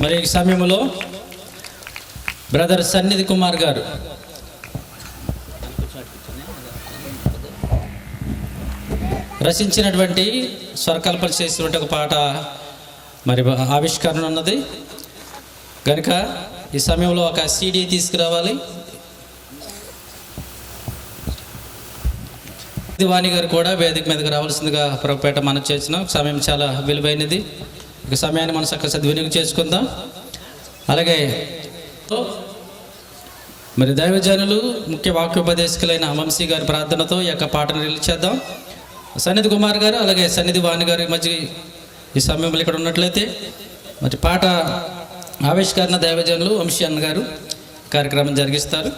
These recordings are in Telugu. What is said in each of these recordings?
మరి ఈ సమయంలో బ్రదర్ సన్నిధి కుమార్ గారు రచించినటువంటి స్వరకల్పన చేసినటువంటి ఒక పాట మరి ఆవిష్కరణ ఉన్నది కనుక ఈ సమయంలో ఒక సీడీ తీసుకురావాలి. వాణి గారు కూడా వేదిక మీదకి రావాల్సిందిగా ప్రభుపేట మనం చేసినాం. సమయం చాలా విలువైనది. ఇక సమయాన్ని మనం చక్కగా సద్వినియోగం చేసుకుందాం. అలాగే మరి దైవజనులు ముఖ్య వాక్యోపదేశకులైన వంశీ గారి ప్రార్థనతో ఈ యొక్క పాటను రిలీజ్ చేద్దాం. సన్నిధి కుమార్ గారు అలాగే సన్నిధి వాణి గారి మధ్య ఈ సమయంలో ఇక్కడ ఉన్నట్లయితే మరి పాట ఆవిష్కరణ దైవజనులు వంశీ అన్న గారు కార్యక్రమం జరిగిస్తారు.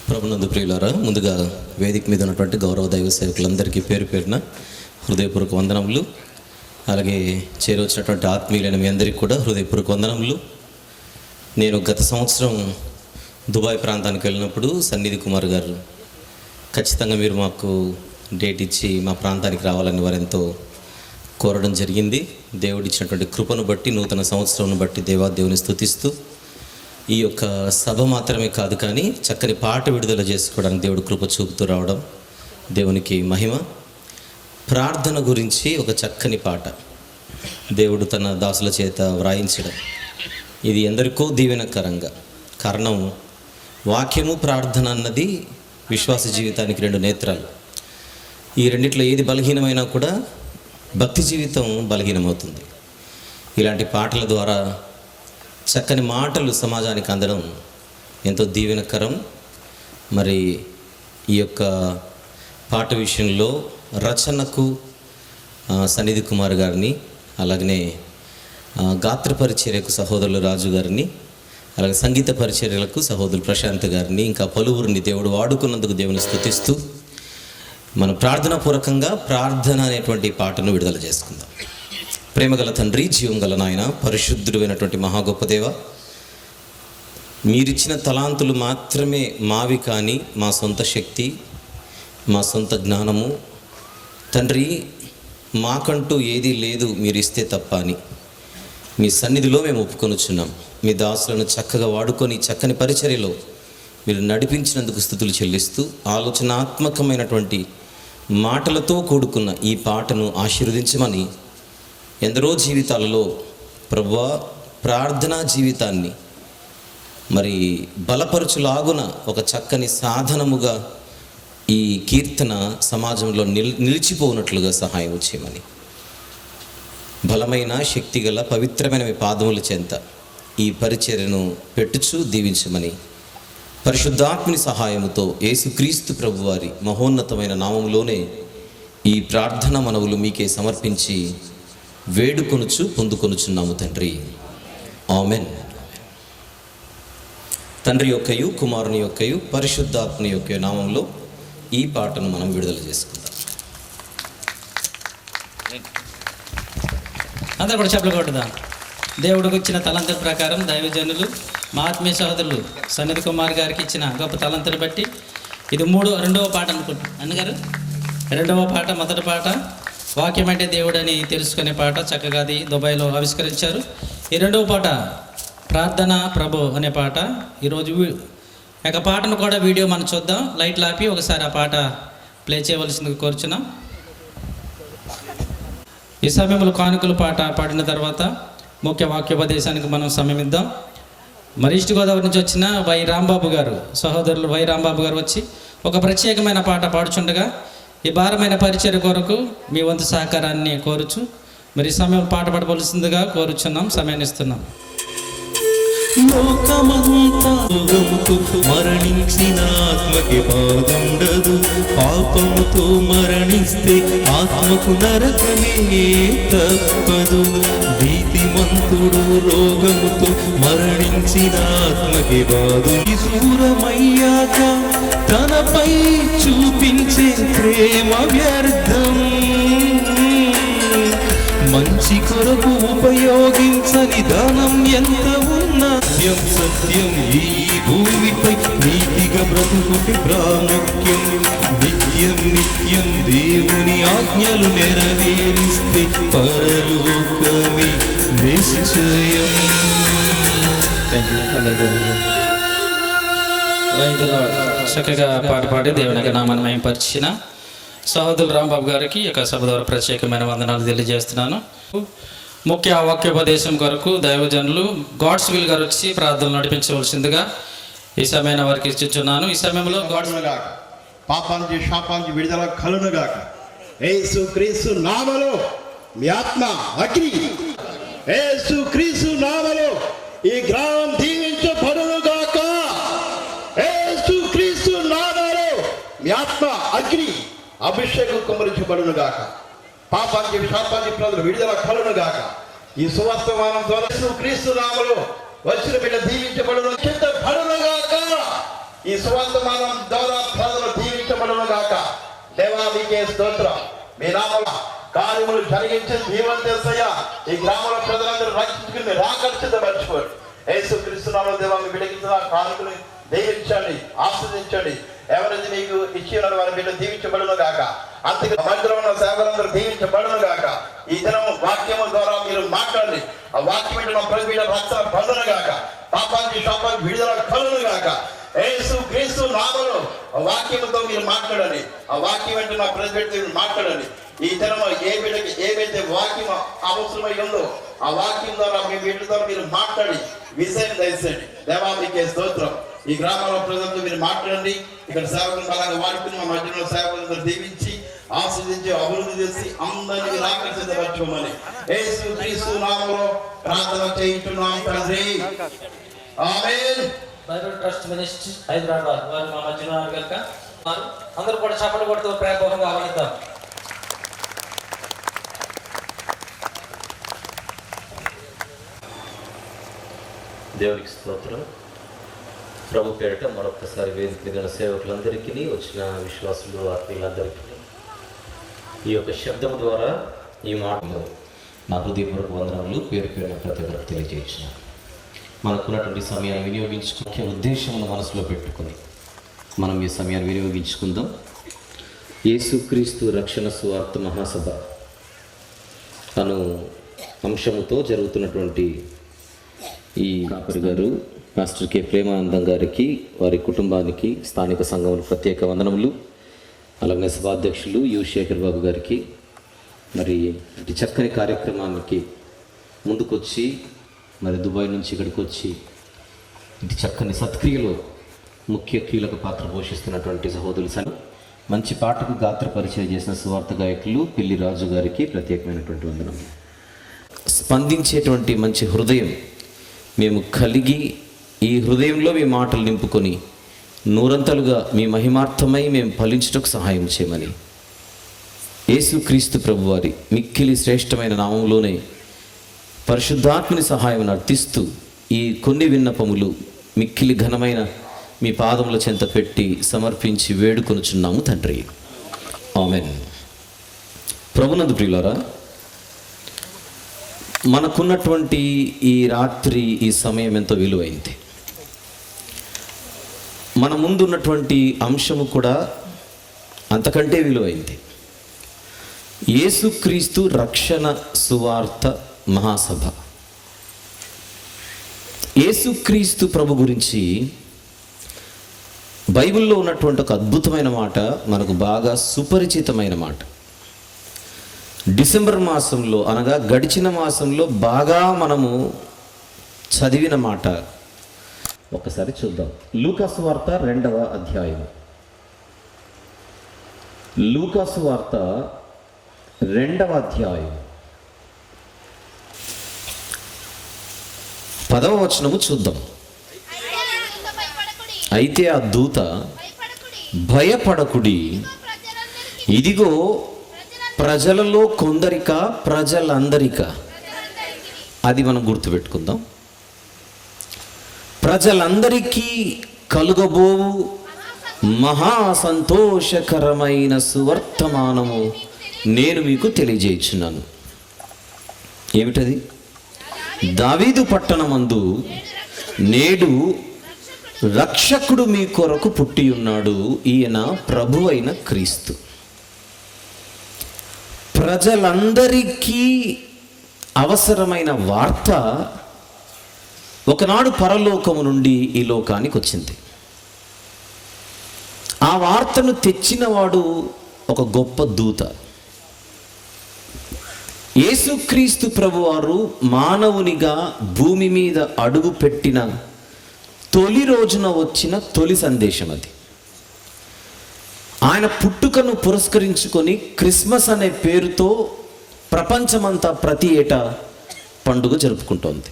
ప్రభునందు ప్రియులారా, ముందుగా వేదిక మీద ఉన్నటువంటి గౌరవ దైవ సేవకులందరికీ పేరు పేరున హృదయపూర్వక వందనములు. అలాగే చేరవచ్చినటువంటి ఆత్మీయులైన మీ అందరికీ కూడా హృదయపూర్వక వందనములు. నేను గత సంవత్సరం దుబాయ్ ప్రాంతానికి వెళ్ళినప్పుడు సన్నిధి కుమార్ గారు ఖచ్చితంగా మీరు మాకు డేట్ ఇచ్చి మా ప్రాంతానికి రావాలని వారు ఎంతో కోరడం జరిగింది. దేవుడిచ్చినటువంటి కృపను బట్టి, నూతన సంవత్సరం బట్టి దేవుని స్తుతిస్తూ ఈ యొక్క సభ మాత్రమే కాదు కానీ చక్కని పాట విడుదల చేసుకోవడానికి దేవుడు కృప చూపుతూ రావడం దేవునికి మహిమ. ప్రార్థన గురించి ఒక చక్కని పాట దేవుడు తన దాసుల చేత వ్రాయించడం ఇది ఎందరికో దీవెనకరంగా. కారణం వాక్యము ప్రార్థన అన్నది విశ్వాస జీవితానికి రెండు నేత్రాలు. ఈ రెండిట్లో ఏది బలహీనమైనా కూడా భక్తి జీవితం బలహీనమవుతుంది. ఇలాంటి పాటల ద్వారా చక్కని మాటలు సమాజానికి అందడం ఎంతో దీవెనకరం. మరి ఈ యొక్క పాట విషయంలో రచనకు సన్నిధి కుమార్ గారిని, అలాగనే గాత్ర పరిచర్యకు సహోదరులు రాజు గారిని, అలాగే సంగీత పరిచర్యలకు సహోదరులు ప్రశాంత్ గారిని, ఇంకా పలువురిని దేవుడు వాడుకున్నందుకు దేవుని స్తుతిస్తూ మనం ప్రార్థనాపూర్వకంగా ప్రార్థన అనేటువంటి పాటను విడుదల చేసుకుందాం. ప్రేమగల తండ్రి, జీవం గల నాయన, పరిశుద్ధుడు అయినటువంటి మహా గొప్ప దేవ, మీరిచ్చిన తలాంతులు మాత్రమే మావి కానీ మా సొంత శక్తి, మా సొంత జ్ఞానము తండ్రి మాకంటూ ఏదీ లేదు మీరు ఇస్తే తప్ప అని మీ సన్నిధిలో మేము ఒప్పుకొనుచున్నాం. మీ దాసులను చక్కగా వాడుకొని చక్కని పరిచర్యలో మీరు నడిపించినందుకు స్తుతులు చెల్లిస్తూ ఆలోచనాత్మకమైనటువంటి మాటలతో కూడుకున్న ఈ పాటను ఆశీర్వదించమని, ఎందరో జీవితాలలో ప్రభువా ప్రార్థనా జీవితాన్ని మరి బలపరచులాగున ఒక చక్కని సాధనముగా ఈ కీర్తన సమాజంలో నిలిచిపోనట్లుగా సహాయం చేయమని, బలమైన శక్తిగల పవిత్రమైన మీ పాదముల చెంత ఈ పరిచర్యను పెట్టుచూ దీవించమని పరిశుద్ధాత్మని సహాయముతో యేసుక్రీస్తు ప్రభువారి మహోన్నతమైన నామములోనే ఈ ప్రార్థన మనవులు మీకే సమర్పించి వేడుకొనుచు పొందుకొనుచున్నాము తండ్రి. ఆమెన్. తండ్రి యొక్కయు, కుమారుని యొక్కయు, పరిశుద్ధాత్మని యొక్క నామంలో ఈ పాటను మనం విడుదల చేసుకుందాం. అందరూ కూడా చెప్పలు కొట్టుదాం. దేవుడికి ఇచ్చిన తలంతుల ప్రకారం దైవజనులు మా ఆత్మీయ సహోదరులు సన్నిధి కుమార్ గారికి ఇచ్చిన గొప్ప తలంతులు బట్టి ఇది రెండవ పాట అనుకుంటున్నాను అన్నగారు. రెండవ పాట, మొదటి పాట వాక్యం అంటే దేవుడు అని తెలుసుకునే పాట చక్కగా అది దుబాయ్లో ఆవిష్కరించారు. ఈ రెండవ పాట ప్రార్థన ప్రభు అనే పాట. ఈరోజు ఒక పాటను కూడా వీడియో మనం చూద్దాం. లైట్లు ఆపి ఒకసారి ఆ పాట ప్లే చేయవలసిందిగా కోరుచున్నాం. ఈ సమయంలో కానుకల పాట పాడిన తర్వాత ముఖ్య వాక్యోపదేశానికి మనం సమయం ఇద్దాం. మరి ఈస్ట్ గోదావరి నుంచి వచ్చిన వై రాంబాబు గారు, సహోదరులు వై రాంబాబు గారు వచ్చి ఒక ప్రత్యేకమైన పాట పాడుచుండగా ఈ భారమైన పరిచర్య కొరకు మీ వంతు సహకారాన్ని కోరుచు మరి సమయం పాట పాడవలసిందిగా కోరుచున్నాం. సమయాన్ని ఇస్తున్నాం. లోకమంతా మరణించిన ఆత్మకి బాగుండదు, పాపముతో మరణిస్తే ఆత్మకు నరకమే తప్పదు. నీతిమంతుడు రోగముతో మరణించిన ఆత్మకి బాధు దూరమయ్యాక తనపై చూపించే ప్రేమ వ్యర్థం. మంచి కొరకు ఉపయోగించని ధనం ఎంత ఉన్నా సత్యం సత్యం ఈ భూమిపై నీతిగా బ్రతుకుటి ప్రాముఖ్యం. నిత్యం నిత్యం దేవుని ఆజ్ఞలు నెరవేరిస్తే పరలోకమే నిశ్చయం. చక్కగా పాట పాడి దేవునికి నామాన్ని మహిమపరిచిన సహోదరులు రాంబాబు గారికి యొక్క సభ ద్వారా ప్రత్యేకమైన వందనాలు తెలియజేస్తున్నాను. ముఖ్య వాక్యోపదేశం కొరకు దైవజనులు గాడ్స్ విల్ గారు వచ్చి ప్రార్థనలు నడిపించవలసిందిగా ఈ సమయాన్ని వారికి ఇచ్చుచున్నాను. ఈ సమయంలో గాడ్స్ పాపానికి శాపానికి విడుదల కలునుగాక. యేసు క్రీస్తు నామములో మీ ఆత్మ అగ్ని. యేసు క్రీస్తు నామములో ఈ గ్రామం దీవించబడునుగాక. యేసు క్రీస్తు నామములో మీ ఆత్మ అగ్ని అభిషేకం కుమ్మరించబడునుగాక. పాపానికి శాపానికి ప్రజలు విడుదల కలునుగాక. ఈ సువార్తమానం ద్వారా యేసు క్రీస్తు నామములో వచ్చిన బిడ్డ దీవించబడును పడునుగాక. ఈ సువార్తమానం ద్వారా ప్రజలు దీవించబడునుగాక. దేవా మీకే స్తోత్రం. మీ నామములో కార్యములు జరిగించి దీవెన చేసయ్యా. ఈ గ్రామంలో ప్రజలందరూ రక్షించుకుని రాకర్షితపరచుకోండి. యేసు క్రీస్తు నామములో దేవా మీ బిడ్డకిచ్చిన కార్యములు దీవించండి, ఆస్వాదించండి. ఎవరైతే మీకు ఇచ్చిన వారి బిడ్డ దీవించబడునుగాక. అంతగా మధ్యలో ఉన్న సేవలందరూ దీవించబడునుగాక. ఈ దినం వాక్యము ద్వారా మీరు మాట్లాడండి. ఆ వాక్యం వింటున్న ప్రతి బిడ్డ రక్షణ పొందునుగాక. పాపానికి శాపానికి విడుదల కలునుగాక. యేసు క్రీస్తు నామములో ఆ వాక్యముతో మీరు మాట్లాడండి. ఆ వాక్యం వింటున్న ప్రతి బిడ్డ మీరు మాట్లాడండి. ఈ దినం ఏ బిడ్డకి ఏవైతే వాక్యం అవసరమై ఉందో ఆ వాక్యం ద్వారా మీ బిడ్డ ద్వారా మీరు మాట్లాడి విషయం దయచేయండి. దేవా మీకే స్తోత్రం. ఈ గ్రామంలో ప్రజలతో మీరు మాట్లాడండి. ఇక్కడ సేవకులు అలాగే వాడుకుని మా మధ్యలో సేవకులందరూ దీవించి ఆస్వాదించి అభివృద్ధి చేసి అందరినీ ఆకర్షించవచ్చుమని యేసు క్రీస్తు నామములో ప్రార్థన చేయించున్నాం తండ్రి. ఆమేన్. బైబిల్ ట్రస్ట్ మినిస్ట్రీ హైదరాబాద్ వారు మా మధ్యలో కనుక అందరూ కూడా చప్పట్లు కొడుతూ ప్రేమగా ఆహ్వానిద్దాం. దేవునికి స్తోత్రం. ప్రభు పేరిట మరొకసారి వేదిక మీద సేవకులందరికీ, వచ్చిన విశ్వాసులు, ఆత్మీయులందరికీ ఈ యొక్క శబ్దం ద్వారా ఈ మాటలు నా హృదయపూర్వక వందనములు పేరు పేరున ప్రతి ఒక్కరికి తెలియజేయించిన మనకున్నటువంటి సమయాన్ని వినియోగించుకునే ఉద్దేశమును మనసులో పెట్టుకుని మనం ఈ సమయాన్ని వినియోగించుకుందాం. యేసుక్రీస్తు రక్షణ సువార్త మహాసభ అను అంశముతో జరుగుతున్నటువంటి ఈ కాపరి గారు మాస్టర్ కె ప్రేమానందం గారికి, వారి కుటుంబానికి, స్థానిక సంఘములు ప్రత్యేక వందనములు. అలాగే సభాధ్యక్షులు యు శేఖర్ బాబు గారికి మరి ఇటు చక్కని కార్యక్రమానికి ముందుకొచ్చి మరి దుబాయ్ నుంచి ఇక్కడికి వచ్చి ఇటు చక్కని సత్క్రియలో ముఖ్య కీలక పాత్ర పోషిస్తున్నటువంటి సహోదరులు, మంచి పాటకు గాత్ర పరిచయం చేసిన సువార్త గాయకులు పిల్లి రాజు గారికి ప్రత్యేకమైనటువంటి వందనం. స్పందించేటువంటి మంచి హృదయం మేము కలిగి ఈ హృదయంలో మీ మాటలు నింపుకొని నూరంతలుగా మీ మహిమార్థమై మేము ఫలించుటకు సహాయం చేయమని యేసుక్రీస్తు ప్రభువారి మిక్కిలి శ్రేష్టమైన నామంలోనే పరిశుద్ధాత్మని సహాయం నర్తిస్తూ ఈ కొన్ని విన్నపములు మిక్కిలి ఘనమైన మీ పాదముల చెంత పెట్టి సమర్పించి వేడుకొనుచున్నాము తండ్రి. ఆమెన్. ప్రభునందు ప్రియులారా, మనకున్నటువంటి ఈ రాత్రి, ఈ సమయం ఎంతో విలువైంది. మన ముందున్నటువంటి అంశము కూడా అంతకంటే విలువైంది. యేసుక్రీస్తు రక్షణ సువార్త మహాసభ. యేసుక్రీస్తు ప్రభు గురించి బైబిల్లో ఉన్నటువంటి ఒక అద్భుతమైన మాట, మనకు బాగా సుపరిచితమైన మాట. డిసెంబర్ మాసంలో అనగా గడిచిన మాసంలో బాగా మనము చదివిన మాట ఒకసారి చూద్దాం. లూకాసు వార్త 2వ అధ్యాయం. లూకాసు వార్త 2వ అధ్యాయం 10వ వచనము చూద్దాం. అయితే ఆ దూత భయపడకుడి, ఇదిగో ప్రజలలో కొందరిక, ప్రజలందరిక. అది మనం గుర్తుపెట్టుకుందాం. ప్రజలందరికీ కలుగబోవు మహా సంతోషకరమైన సువర్తమానము నేను మీకు తెలియజేయుచున్నాను. ఏమిటది? దావీదు పట్టణమందు నేడు రక్షకుడు మీ కొరకు పుట్టి ఉన్నాడు, ఈయన ప్రభు అయిన క్రీస్తు. ప్రజలందరికీ అవసరమైన వార్త ఒకనాడు పరలోకము నుండి ఈ లోకానికి వచ్చింది. ఆ వార్తను తెచ్చినవాడు ఒక గొప్ప దూత. యేసుక్రీస్తు ప్రభువారు మానవునిగా భూమి మీద అడుగు పెట్టిన తొలి రోజున వచ్చిన తొలి సందేశం అది. ఆయన పుట్టుకను పురస్కరించుకొని క్రిస్మస్ అనే పేరుతో ప్రపంచమంతా ప్రతి ఏటా పండుగ జరుపుకుంటోంది.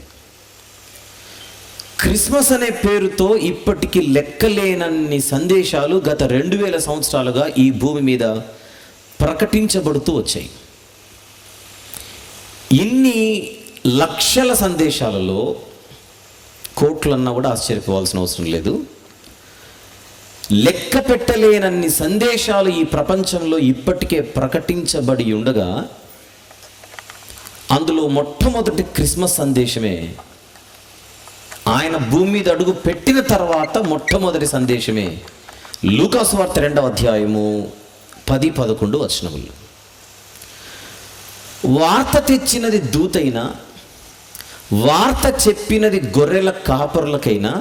క్రిస్మస్ అనే పేరుతో ఇప్పటికీ లెక్కలేనన్ని సందేశాలు గత 2000 సంవత్సరాలుగా ఈ భూమి మీద ప్రకటించబడుతూ వచ్చాయి. ఇన్ని లక్షల సందేశాలలో కోట్లన్నా కూడా ఆశ్చర్యపోవాల్సిన అవసరం లేదు. లెక్క పెట్టలేనన్ని సందేశాలు ఈ ప్రపంచంలో ఇప్పటికే ప్రకటించబడి ఉండగా అందులో మొట్టమొదటి క్రిస్మస్ సందేశమే, ఆయన భూమి మీద అడుగు పెట్టిన తర్వాత మొట్టమొదటి సందేశమే లూకా సువార్త 2వ అధ్యాయము 10-11 వచనములు. వార్త తెచ్చినది దూతైనా, వార్త చెప్పినది గొర్రెల కాపరులకైనా,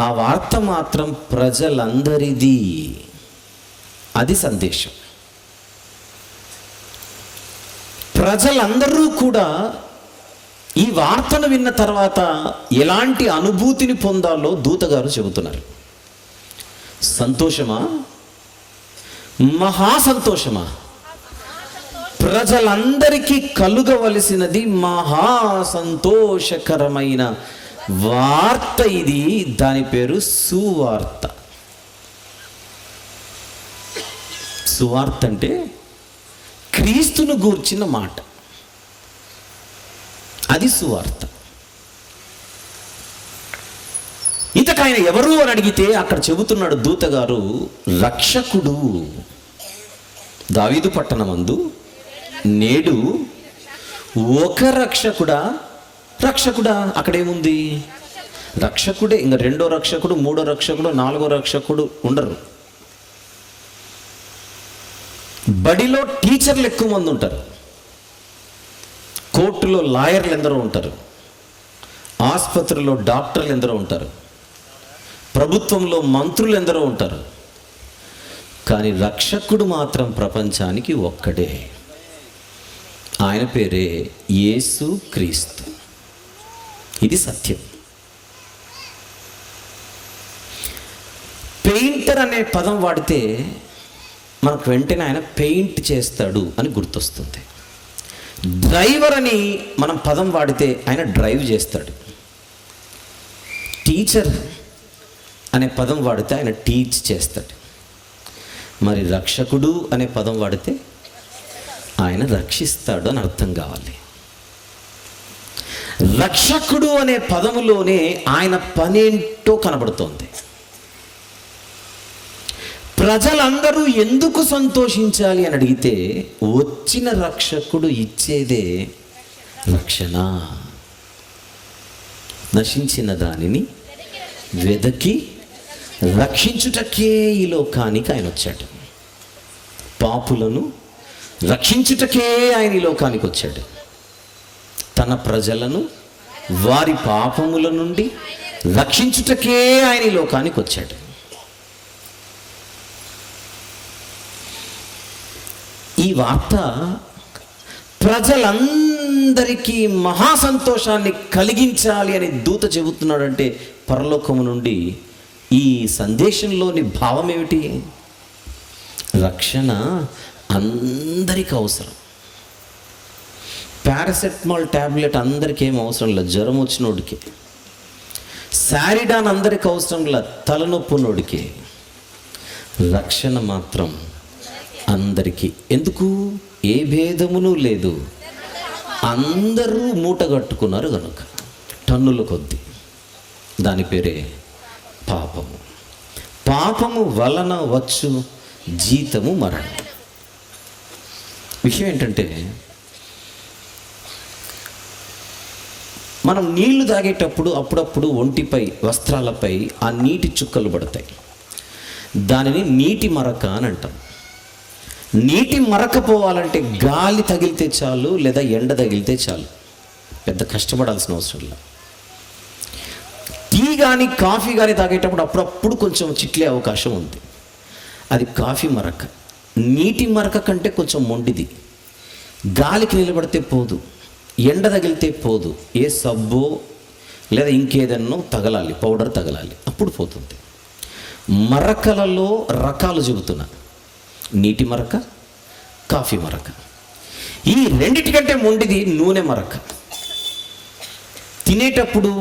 ఆ వార్త మాత్రం ప్రజలందరిది. అది సందేశం. ప్రజలందరూ కూడా ఈ వార్తను విన్న తర్వాత ఎలాంటి అనుభూతిని పొందాలో దూతగారు చెబుతున్నారు. సంతోషమా? మహా సంతోషమా? ప్రజలందరికీ కలుగవలసినది మహా సంతోషకరమైన వార్త ఇది. దాని పేరు సువార్త. సువార్త అంటే క్రీస్తును గూర్చిన మాట, అది సువార్త. ఇంతకాయన ఎవరు అని అడిగితే అక్కడ చెబుతున్నాడు దూతగారు, రక్షకుడు దావీదు పట్టణమందు నేడు ఒక రక్షకుడా. రక్షకుడా అక్కడేముంది? రక్షకుడే. ఇంకా 2వ రక్షకుడు, 3వ రక్షకుడు, 4వ రక్షకుడు ఉండరు. బడిలో టీచర్లు ఎక్కువ మంది ఉంటారు, కోర్టులో లాయర్లు ఎందరో ఉంటారు, ఆసుపత్రిలో డాక్టర్లు ఎందరో ఉంటారు, ప్రభుత్వంలో మంత్రులు ఎందరో ఉంటారు. కానీ రక్షకుడు మాత్రం ప్రపంచానికి ఒక్కడే. ఆయన పేరే యేసు క్రీస్తు. ఇది సత్యం. పెయింటర్ అనే పదం వాడితే మనకు వెంటనే ఆయన పెయింట్ చేస్తాడు అని గుర్తొస్తుంది. డ్రైవర్ అని మనం పదం వాడితే ఆయన డ్రైవ్ చేస్తాడు. టీచర్ అనే పదం వాడితే ఆయన టీచ్ చేస్తాడు. మరి రక్షకుడు అనే పదం వాడితే ఆయన రక్షిస్తాడు అని అర్థం కావాలి. రక్షకుడు అనే పదములోనే ఆయన పనేంటో కనబడుతోంది. ప్రజలందరూ ఎందుకు సంతోషించాలి అని అడిగితే వచ్చిన రక్షకుడు ఇచ్చేదే రక్షణ. నశించిన దానిని వెదకి రక్షించుటకే ఈ లోకానికి ఆయన వచ్చాడు. పాపులను రక్షించుటకే ఆయన ఈ లోకానికి వచ్చాడు. తన ప్రజలను వారి పాపముల నుండి రక్షించుటకే ఆయన ఈ లోకానికి వచ్చాడు. ఈ వార్త ప్రజలందరికీ మహా సంతోషాన్ని కలిగించాలి అని దూత చెబుతున్నాడంటే పరలోకము నుండి ఈ సందేశంలోని భావం ఏమిటి? రక్షణ అందరికీ అవసరం. పారాసెటమాల్ ట్యాబ్లెట్ అందరికీ ఏం అవసరం లేదు, జ్వరం వచ్చినోడికి. సారిడాన్ అందరికి అవసరం లేదు, తలనొప్పునోడికి. రక్షణ మాత్రం అందరికీ. ఎందుకు? ఏ భేదమును లేదు, అందరూ మూట కట్టుకున్నారు కనుక టన్నుల కొద్దీ. దాని పేరే పాపము. పాపము వలన వచ్చు జీతము మరణం. విషయం ఏంటంటే మనం నీళ్లు తాగేటప్పుడు అప్పుడప్పుడు ఒంటిపై వస్త్రాలపై ఆ నీటి చుక్కలు పడతాయి. దానిని నీటి మరక అని అంటాం. నీటి మరక పోవాలంటే గాలి తగిలితే చాలు, లేదా ఎండ తగిలితే చాలు, పెద్ద కష్టపడాల్సిన అవసరం లేదు. టీ కానీ కాఫీ కానీ తాగేటప్పుడు అప్పుడప్పుడు కొంచెం చిట్లే అవకాశం ఉంది. అది కాఫీ మరక. నీటి మరక కంటే కొంచెం మొండిది. గాలికి నిలబడితే పోదు, ఎండ తగిలితే పోదు, ఏ సబ్బో లేదా ఇంకేదన్నో తగలాలి, పౌడర్ తగలాలి, అప్పుడు పోతుంది. మరకలలో రకాలు చెబుతున్నా, నీటి మరక, కాఫీ మరక. ఈ రెండిటికంటే మొండిది నూనె మరక. తినేటప్పుడు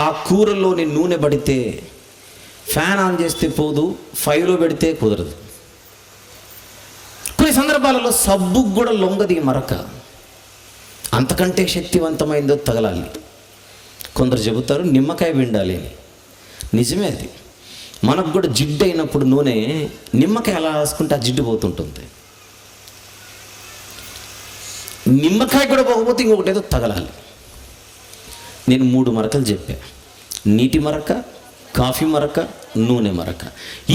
ఆ కూరలోని నూనె పడితే ఫ్యాన్ ఆన్ చేస్తే పోదు, 5లో పెడితే కుదరదు. కొన్ని సందర్భాలలో సబ్బుకు కూడా లొంగది మరక. అంతకంటే శక్తివంతమైందో తగలాలి. కొందరు చెబుతారు నిమ్మకాయ పిండాలి అని. నిజమే అది. మనకు కూడా జిడ్డు అయినప్పుడు నూనె నిమ్మకాయ అలా రాసుకుంటే ఆ జిడ్డు పోతుంటుంది. నిమ్మకాయ కూడా పోకపోతే ఇంకొకటి ఏదో తగలాలి. నేను 3 మరకలు చెప్పా: నీటి మరక, కాఫీ మరక, నూనె మరక.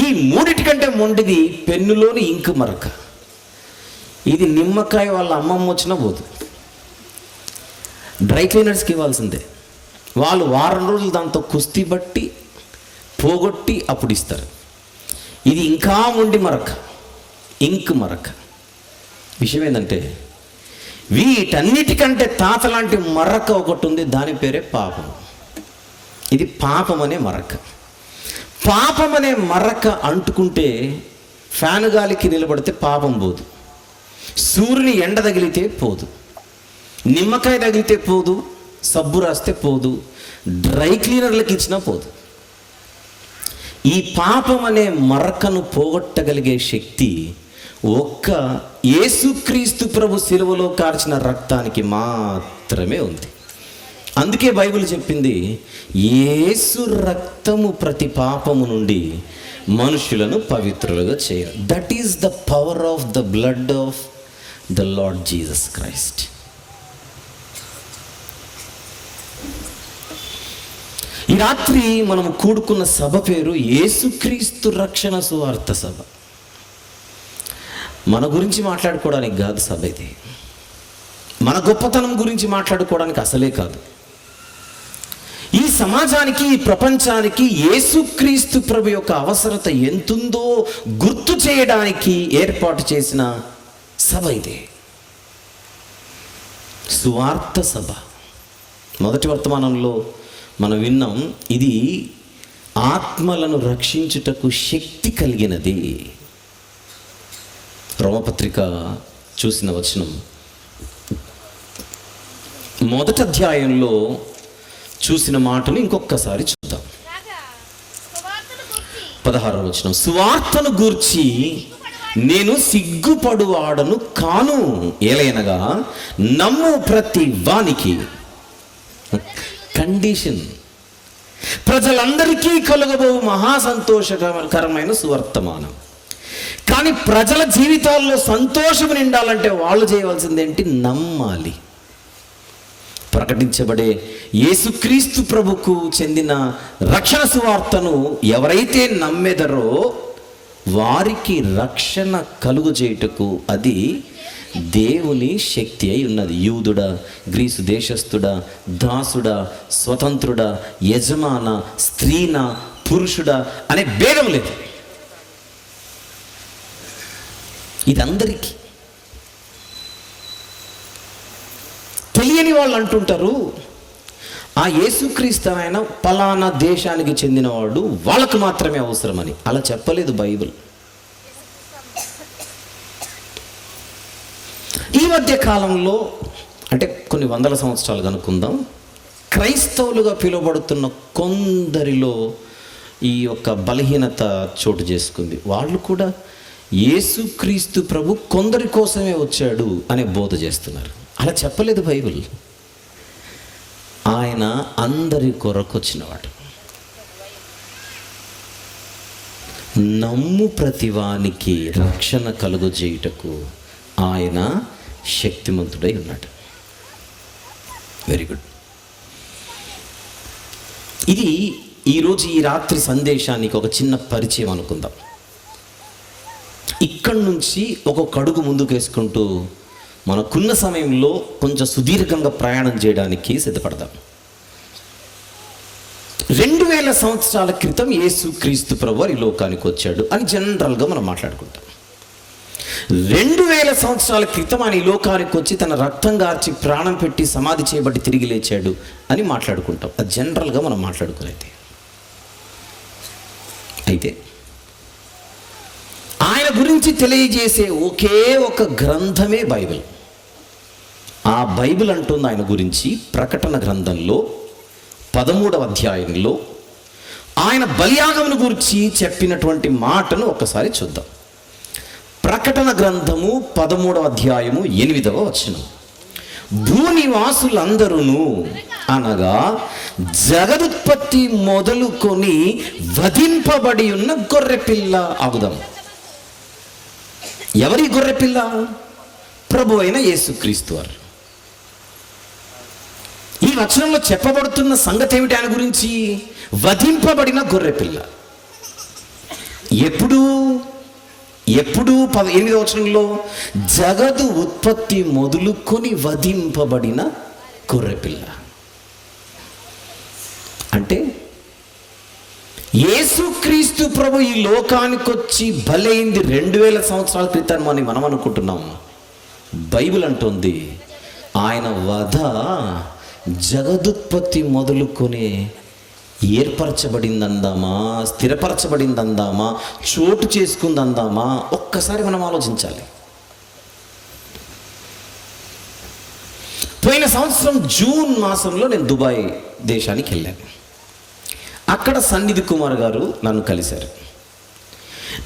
ఈ మూడిటికంటే మొండిది పెన్నులోని ఇంకు మరక. ఇది నిమ్మకాయ వాళ్ళ అమ్మమ్మ వచ్చినా పోదు, డ్రై క్లీనర్స్కి ఇవ్వాల్సిందే. వాళ్ళు వారం రోజులు దాంతో కుస్తీ బట్టి పోగొట్టి అప్పుడు ఇస్తారు. ఇది ఇంకా మొండి మరక, ఇంక్ మరక. విషయం ఏంటంటే వీటన్నిటికంటే తాత లాంటి మరక ఒకటి ఉంది, దాని పేరే పాపం. ఇది పాపం అనే మరక. పాపం అనే మరక అంటుకుంటే ఫ్యాన్ గాలికి నిలబడితే పాపం పోదు, సూర్యుని ఎండ తగిలితే పోదు, నిమ్మకాయ తగిలితే పోదు, సబ్బు రాస్తే పోదు, డ్రై క్లీనర్లకు ఇచ్చినా పోదు. ఈ పాపం అనే మరకను పోగొట్టగలిగే శక్తి ఒక్క యేసుక్రీస్తు ప్రభు శిలువలో కార్చిన రక్తానికి మాత్రమే ఉంది. అందుకే బైబిల్ చెప్పింది, యేసు రక్తము ప్రతి పాపము నుండి మనుషులను పవిత్రులుగా చేయరు. That is the power of the blood of the lord Jesus Christ. ఈ రాత్రి మనము కూడుకున్న సభ పేరు యేసుక్రీస్తు రక్షణ సువార్త సభ. మన గురించి మాట్లాడుకోవడానికి కాదు సభ ఇది. మన గొప్పతనం గురించి మాట్లాడుకోవడానికి అసలే కాదు. ఈ సమాజానికి, ఈ ప్రపంచానికి యేసుక్రీస్తు ప్రభు యొక్క అవసరత ఎంతుందో గుర్తు చేయడానికి ఏర్పాటు చేసిన సభ ఇది. సువార్త సభ. మొదటి వర్తమానంలో మనం విన్నాం, ఇది ఆత్మలను రక్షించుటకు శక్తి కలిగినది. రోమపత్రిక చూసిన వచనం, మొదటి అధ్యాయంలో చూసిన మాటను ఇంకొకసారి చూద్దాం. 16వ వచనం, సువార్తను గూర్చి నేను సిగ్గుపడువాడను కాను, ఏలైనగా నమ్ము ప్రతి వానికి. కండిషన్, ప్రజలందరికీ కలుగబో మహా సంతోషకరమైన సువర్తమానం. కానీ ప్రజల జీవితాల్లో సంతోషం నిండాలంటే వాళ్ళు చేయవలసిందేంటి? నమ్మాలి. ప్రకటించబడే యేసుక్రీస్తు ప్రభుకు చెందిన రక్షణ సువార్తను ఎవరైతే నమ్మెదరో వారికి రక్షణ కలుగు చేయుటకు అది దేవుని శక్తి అయి ఉన్నది. యూదుడా, గ్రీసు దేశస్థుడా, దాసుడా, స్వతంత్రుడా, యజమాన, స్త్రీనా, పురుషుడా అనే భేదం లేదు. ఇది అందరికీ. తెలియని వాళ్ళు అంటుంటారు, ఆ యేసుక్రీస్తు ఆయన పలానా దేశానికి చెందినవాడు, వాళ్ళకు మాత్రమే అవసరమని. అలా చెప్పలేదు బైబిల్. ఈ మధ్య కాలంలో, అంటే కొన్ని వందల సంవత్సరాలు కనుక్కుందాం, క్రైస్తవులుగా పిలువబడుతున్న కొందరిలో ఈ యొక్క బలహీనత చోటు చేసుకుంది. వాళ్ళు కూడా యేసుక్రీస్తు ప్రభు కొందరి కోసమే వచ్చాడు అనే బోధ చేస్తున్నారు. అలా చెప్పలేదు బైబిల్. ఆయన అందరి కొరకు వచ్చినవాడు. నమ్ము ప్రతివానికి రక్షణ కలుగు చేయుటకు ఆయన శక్తిమంతుడై ఉన్నాడు. Very good. ఇది ఈరోజు ఈ రాత్రి సందేశానికి ఒక చిన్న పరిచయం అనుకుందాం. ఇక్కడి నుంచి ఒక్కొక్క అడుగు ముందుకు వేసుకుంటూ మనకున్న సమయంలో కొంచెం సుదీర్ఘంగా ప్రయాణం చేయడానికి సిద్ధపడదాం. 2000 సంవత్సరాల క్రితం యేసు క్రీస్తు ప్రభువు ఈ లోకానికి వచ్చాడు అని జనరల్గా మనం మాట్లాడుకుంటాం. 2000 సంవత్సరాల క్రితం ఆయన ఈ లోకానికి వచ్చి తన రక్తం గార్చి ప్రాణం పెట్టి సమాధి చేయబట్టి తిరిగి లేచాడు అని మాట్లాడుకుంటాం. అది జనరల్గా మనం మాట్లాడుకునేది. అయితే ఆయన గురించి తెలియజేసే ఒకే ఒక గ్రంథమే బైబిల్. ఆ బైబిల్ అంటుంది ఆయన గురించి ప్రకటన గ్రంథంలో 13వ అధ్యాయంలో ఆయన బలియాగమును గురించి చెప్పినటువంటి మాటను ఒక్కసారి చూద్దాం. ప్రకటన గ్రంథము 13వ అధ్యాయము 8వ వచనం. భూనివాసులందరూ అనగా జగదుత్పత్తి మొదలుకొని వధింపబడి ఉన్న గొర్రెపిల్ల ఆగుదాం. ఎవరి గొర్రెపిల్ల? ప్రభు అయిన యేసుక్రీస్తు వారు. ఈ వచనంలో చెప్పబడుతున్న సంగతి ఏమిటి? ఆయన గురించి వధింపబడిన గొర్రెపిల్ల. ఎప్పుడు 8వ వచనంలో జగదు ఉత్పత్తి మొదలుకొని వధింపబడిన గొర్రెపిల్ల. అంటే యేసుక్రీస్తు ప్రభు ఈ లోకానికి వచ్చి బలైంది 2000 సంవత్సరాల క్రితం అని మనం అనుకుంటున్నాం. బైబిల్ అంటుంది ఆయన వధ జగదుత్పత్తి మొదలుకొని ఏర్పరచబడిందందామా, స్థిరపరచబడిందందామా, చోటు చేసుకుందందామా? ఒక్కసారి మనం ఆలోచించాలి. పోయిన సంవత్సరం జూన్ మాసంలో నేను దుబాయ్ దేశానికి వెళ్ళాను. అక్కడ సన్నిధి కుమార్ గారు నన్ను కలిశారు.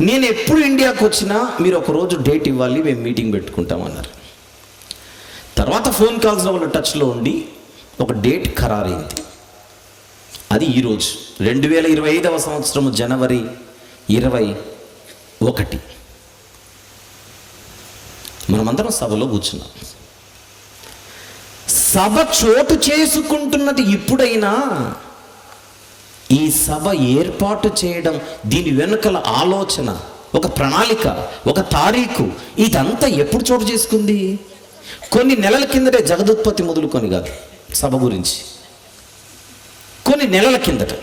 నేను ఎప్పుడు ఇండియాకు వచ్చినా మీరు ఒకరోజు డేట్ ఇవ్వాలి, మేము మీటింగ్ పెట్టుకుంటామన్నారు. తర్వాత ఫోన్ కాల్స్లో వాళ్ళ టచ్లో ఉండి ఒక డేట్ ఖరారైంది. అది ఈరోజు 2025వ సంవత్సరము జనవరి 21. మనమందరం సభలో కూర్చున్నాం. సభ చోటు చేసుకుంటున్నది ఇప్పుడైనా ఈ సభ ఏర్పాటు చేయడం, దీని వెనుకల ఆలోచన, ఒక ప్రణాళిక, ఒక తారీఖు, ఇదంతా ఎప్పుడు చోటు చేసుకుంది? కొన్ని నెలల కిందటే జగదుత్పత్తి మొదలుకొని కాదు, సభ గురించి కొన్ని నెలల కిందట.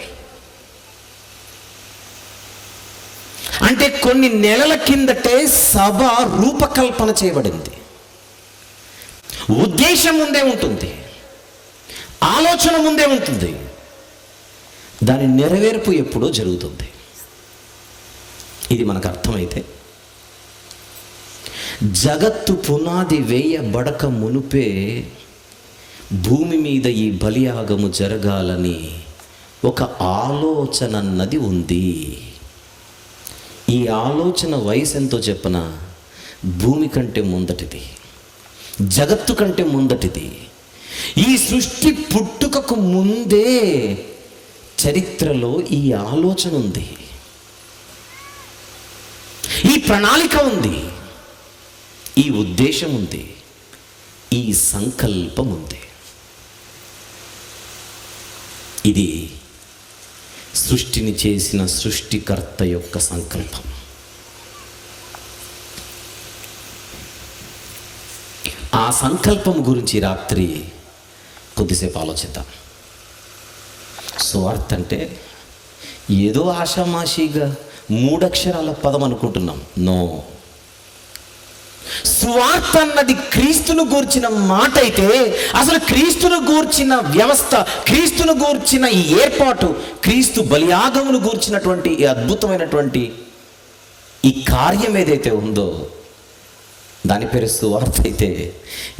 అంటే కొన్ని నెలల కిందటే సభ రూపకల్పన చేయబడింది. ఉద్దేశం ముందే ఉంటుంది, ఆలోచన ముందే ఉంటుంది, దాని నెరవేర్పు ఎప్పుడో జరుగుతుంది. ఇది మనకు అర్థమైతే జగత్తు పునాది వేయబడక మునుపే భూమి మీద ఈ బలియాగము జరగాలని ఒక ఆలోచన అన్నది ఉంది. ఈ ఆలోచన వయసు ఎంతో చెప్పన భూమి కంటే ముందటిది, జగత్తు కంటే ముందటిది. ఈ సృష్టి పుట్టుకకు ముందే చరిత్రలో ఈ ఆలోచన ఉంది, ఈ ప్రణాళిక ఉంది, ఈ ఉద్దేశం ఉంది, ఈ సంకల్పం ఉంది. ఇది సృష్టిని చేసిన సృష్టికర్త యొక్క సంకల్పం. ఆ సంకల్పం గురించి రాత్రి కొద్దిసేపు ఆలోచిద్దాం. సువార్త అంటే ఏదో ఆషామాషిగా 3 అక్షరాల పదం అనుకుంటున్నాం. నో, సువార్త అన్నది క్రీస్తును గూర్చిన మాట అయితే, అసలు క్రీస్తును గూర్చిన వ్యవస్థ, క్రీస్తును గూర్చిన ఈ ఏర్పాటు, క్రీస్తు బలియాగమును గూర్చినటువంటి ఈ అద్భుతమైనటువంటి ఈ కార్యం ఏదైతే ఉందో దాని పేరు సువార్త అయితే,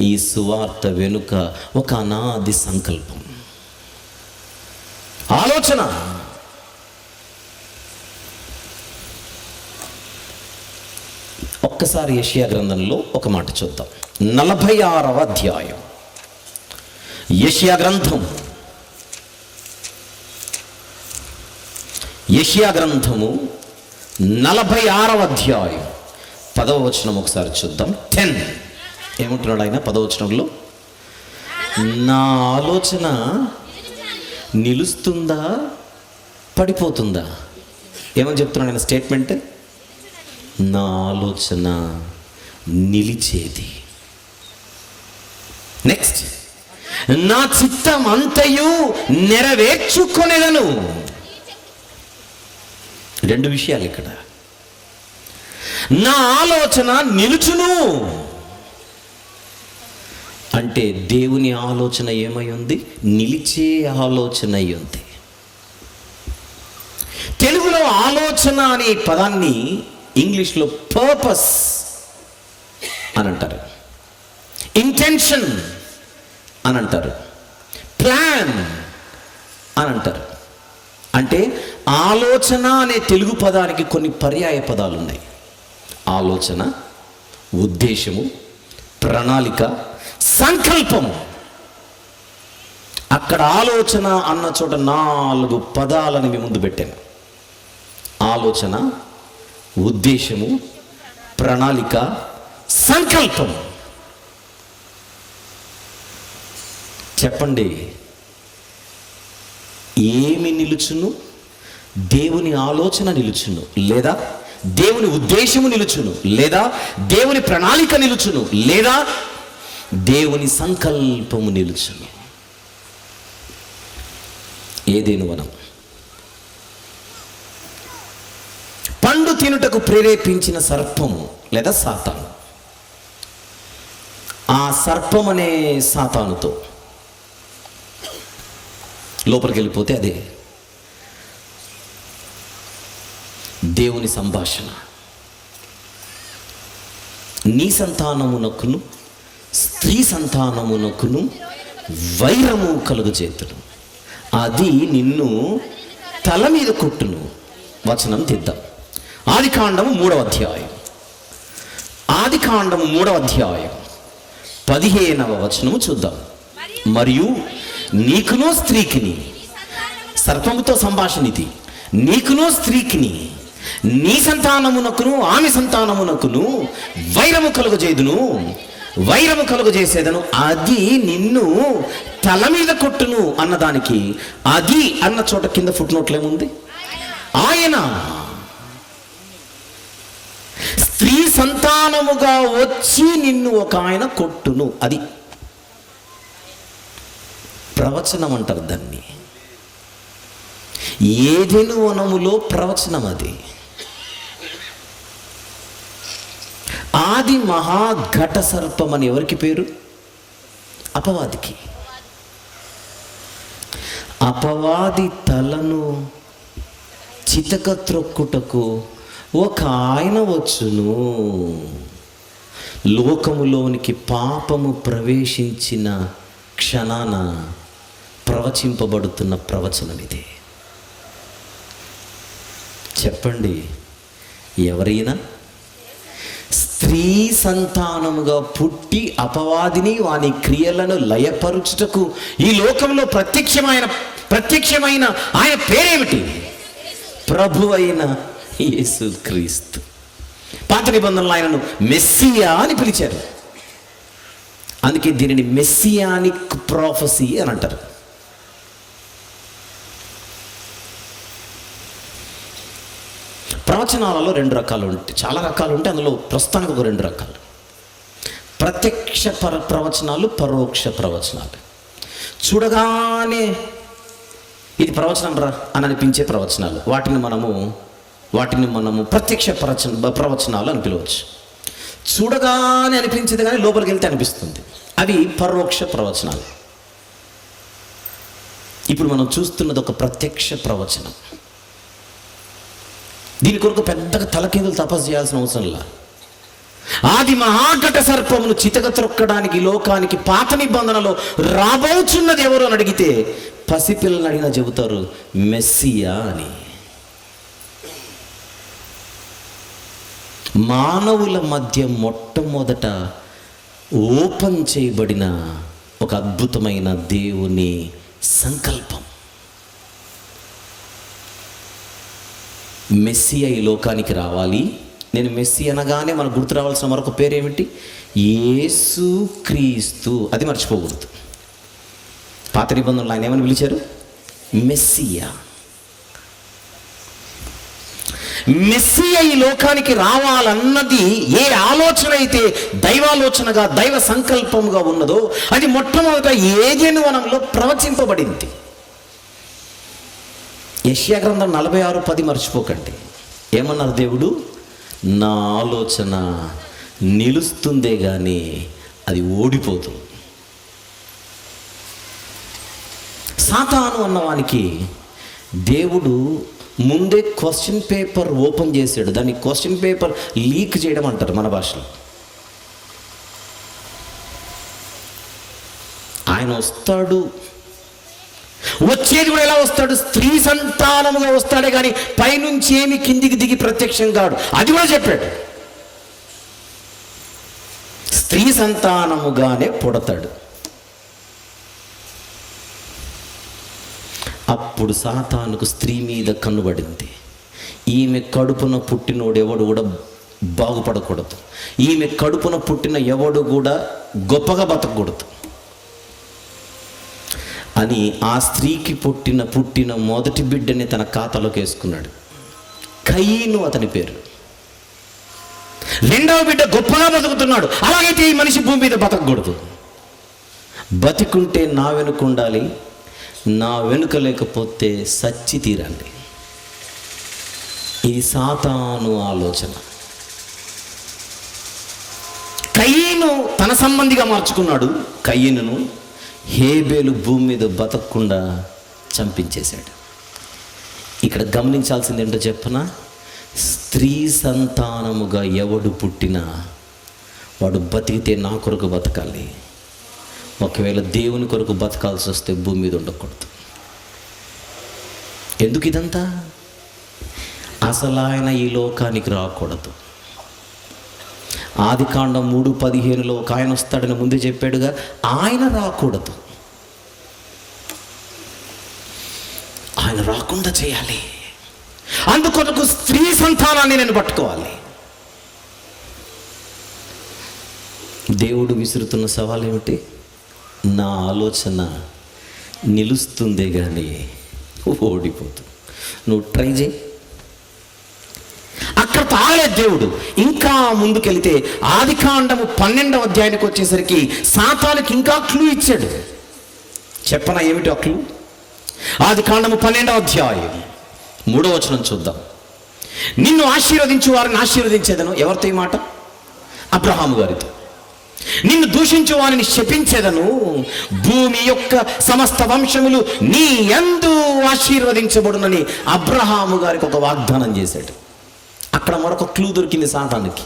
ఈ సువార్త వెనుక ఒక అనాది సంకల్పం, ఆలోచన. ఒక్కసారి యెషయా గ్రంథంలో ఒక మాట చూద్దాం. 46వ అధ్యాయం యెషయా గ్రంథం. యెషయా గ్రంథము 46వ అధ్యాయం 10వ వచనం ఒకసారి చూద్దాం. 10 ఏమంటున్నాడు ఆయన 10వ వచనంలో? నా ఆలోచన నిలుస్తుందా పడిపోతుందా? ఏమని చెప్తున్నాను నేను స్టేట్మెంట్? నా ఆలోచన నిలిచేది. నెక్స్ట్, నా చిత్తం అంతయు నెరవేర్చుకొనేదను. రెండు విషయాలు ఇక్కడ. నా ఆలోచన నిలుచును అంటే దేవుని ఆలోచన ఏమై ఉంది? నిలిచే ఆలోచన అయి ఉంది. తెలుగులో ఆలోచన అనే పదాన్ని ఇంగ్లీష్లో పర్పస్ అని అంటారు, ఇంటెన్షన్ అని అంటారు, ప్లాన్ అని అంటారు. అంటే ఆలోచన అనే తెలుగు పదానికి కొన్ని పర్యాయ పదాలు ఉన్నాయి. ఆలోచన, ఉద్దేశము, ప్రణాళిక, సంకల్పము. అక్కడ ఆలోచన అన్న చోట 4 పదాలని మీ ముందు పెట్టాను. ఆలోచన, ఉద్దేశము, ప్రణాళిక, సంకల్పం. చెప్పండి, ఏమి నిలుచును? దేవుని ఆలోచన నిలుచును, లేదా దేవుని ఉద్దేశము నిలుచును, లేదా దేవుని ప్రణాళిక నిలుచును, లేదా దేవుని సంకల్పము నిలుచును. ఏదేను వనం పండు తినుటకు ప్రేరేపించిన సర్పము లేదా సాతాను. ఆ సర్పం అనే సాతానుతో లోపలికి వెళ్ళిపోతే అదే దేవుని సంభాషణ. నీ సంతానమునకును స్త్రీ సంతానమునకును వైరము కలుగజేతును, అది నిన్ను తల మీద కొట్టును. వచనం తీద్దాం. ఆదికాండము 3వ అధ్యాయం, ఆదికాండము 3వ అధ్యాయం 15వ వచనము చూద్దాం. మరియు నీకును స్త్రీకిని, సర్పముతో సంభాషణ ఇది, నీకును స్త్రీకిని నీ సంతానమునకును ఆమె సంతానమునకును వైరము కలుగజేదును, వైరము కలుగజేసేదను, అది నిన్ను తల మీద కొట్టును అన్నదానికి అది అన్న చోట కింద ఫుట్ నోట్లో ఏముంది? ఆయన స్త్రీ సంతానముగా వచ్చి నిన్ను ఒక ఆయన కొట్టును. అది ప్రవచనం అంటారు దాన్ని. ఏదెను వనములో ప్రవచనం అది. ఆది మహాఘట సర్పం అని ఎవరికి పేరు? అపవాదికి. అపవాది తలను చితక త్రొక్కుటకు ఒక ఆయన వచ్చును. లోకములోనికి పాపము ప్రవేశించిన క్షణాన ప్రవచింపబడుతున్న ప్రవచనం ఇది. చెప్పండి, ఎవరైనా స్త్రీ సంతానముగా పుట్టి అపవాదిని వాని క్రియలను లయపరుచుటకు ఈ లోకంలో ప్రత్యక్షమైన ఆయన పేరేమిటి? ప్రభు అయిన యేసుక్రీస్తు. పాత నిబంధనలు ఆయనను మెస్సియా అని పిలిచారు. అందుకే దీనిని మెస్సియానిక్ ప్రాఫెసీ అని అంటారు. ప్రవచనాలలో 2 రకాలు ఉంటాయి, చాలా రకాలు ఉంటాయి. అందులో ప్రస్తుతానికి ఒక 2 రకాలు: ప్రత్యక్ష ప్రవచనాలు, పరోక్ష ప్రవచనాలు. చూడగానే ఇది ప్రవచనం రా అని అనిపించే ప్రవచనాలు, వాటిని మనము ప్రత్యక్ష ప్రవచనాలు అని పిలవచ్చు. చూడగానే అనిపించేది కానీ లోపలికి వెళ్తే అనిపిస్తుంది, అవి పరోక్ష ప్రవచనాలు. ఇప్పుడు మనం చూస్తున్నది ఒక ప్రత్యక్ష ప్రవచనం. దీని కొరకు పెద్దగా తలకిందులు తపస్సు చేయాల్సిన అవసరంలా. ఆది మహాఘట సర్పమును చితక త్రొక్కడానికి లోకానికి పాత నిబంధనలో రాబోచున్నది ఎవరు అని అడిగితే పసిపిల్లని అడిగినా చెబుతారు మెస్సియా అని. మానవుల మధ్య మొట్టమొదట ఓపెన్ చేయబడిన ఒక అద్భుతమైన దేవుని సంకల్పం. మెస్సియా ఈ లోకానికి రావాలి. నేను మెస్సి అనగానే మనకు గుర్తు రావాల్సిన మరొక పేరేమిటి? యేసుక్రీస్తు. అది మర్చిపోకూడదు. పాత నిబంధనలు ఆయన ఏమని పిలిచారు? మెస్సియా ఈ లోకానికి రావాలన్నది ఏ ఆలోచన అయితే దైవాలోచనగా దైవ సంకల్పముగా ఉన్నదో అది మొట్టమొదట ఏదెను వనంలో ప్రవచింపబడింది. యెషయా గ్రంథం 46:10 మర్చిపోకండి. ఏమన్నారు దేవుడు? నా ఆలోచన నిలుస్తుందే కానీ అది ఓడిపోదు. సాతాను అన్నవానికి దేవుడు ముందే క్వశ్చన్ పేపర్ ఓపెన్ చేశాడు. దాన్ని క్వశ్చన్ పేపర్ లీక్ చేయడం అంటారు మన భాషలో. ఆయన వస్తాడు, వచ్చేది కూడా ఎలా వస్తాడు? స్త్రీ సంతానముగా వస్తాడే కానీ పైనుంచి ఏమి కిందికి దిగి ప్రత్యక్షం కాడు. అది కూడా చెప్పాడు. స్త్రీ సంతానముగానే పుడతాడు. అప్పుడు సాతానుకు స్త్రీ మీద కన్నుబడింది. ఈమె కడుపున పుట్టినోడు ఎవడు కూడా బాగుపడకూడదు, ఈమె కడుపున పుట్టిన ఎవడు కూడా గొప్పగా బతకూడదు అని ఆ స్త్రీకి పుట్టిన మొదటి బిడ్డని తన ఖాతాలోకి వేసుకున్నాడు. కయీను అతని పేరు. రెండవ బిడ్డ గొప్పగా బతుకుతున్నాడు. అలాగైతే ఈ మనిషి భూమి మీద బతకూడదు. బతికుంటే నా వెనుక ఉండాలి, నా వెనుక లేకపోతే సచ్చి తీరండి. ఇది సాతాను ఆలోచన. కయీను తన సంబంధిగా మార్చుకున్నాడు. కయీనును హేబేలు భూమి మీద బతకకుండా చంపించేశాడు. ఇక్కడ గమనించాల్సింది ఏంటో చెప్పనా? స్త్రీ సంతానముగా ఎవడు పుట్టినా వాడు బతికితే నా కొరకు బతకాలి. ఒకవేళ దేవుని కొరకు బతకాల్సి వస్తే భూమి మీద ఉండకూడదు. ఎందుకు ఇదంతా? అసలు ఆయన ఈ లోకానికి రాకూడదు. ఆదికాండం 3:15 ఒక ఆయన వస్తాడని ముందే చెప్పాడుగా, ఆయన రాకూడదు. ఆయన రాకుండా చేయాలి. అందుకొరకు స్త్రీ సంతానాన్ని నేను పట్టుకోవాలి. దేవుడు విసురుతున్న సవాల్ ఏమిటి? నా ఆలోచన నిలుస్తుందే కానీ ఓడిపోతుంది. నువ్వు ట్రై చేయి. అక్కడ తాగలేదు దేవుడు. ఇంకా ముందుకెళ్తే ఆదికాండము 12వ అధ్యాయానికి వచ్చేసరికి సాతానుకి ఇంకా క్లూ ఇచ్చాడు. చెప్పనా ఏమిటి ఆ క్లూ? ఆదికాండము 12వ అధ్యాయం 3వ వచనం చూద్దాం. నిన్ను ఆశీర్వదించు వారిని ఆశీర్వదించేదను. ఎవరితో ఈ మాట? అబ్రహాము గారితో. నిన్ను దూషించు వారిని శపించెదను, భూమి యొక్క సమస్త వంశములు నీ యందు ఆశీర్వదించబడునని అబ్రహాము గారికి ఒక వాగ్దానం చేశాడు. అక్కడ మరొక క్లూ దొరికింది సాతానుకి.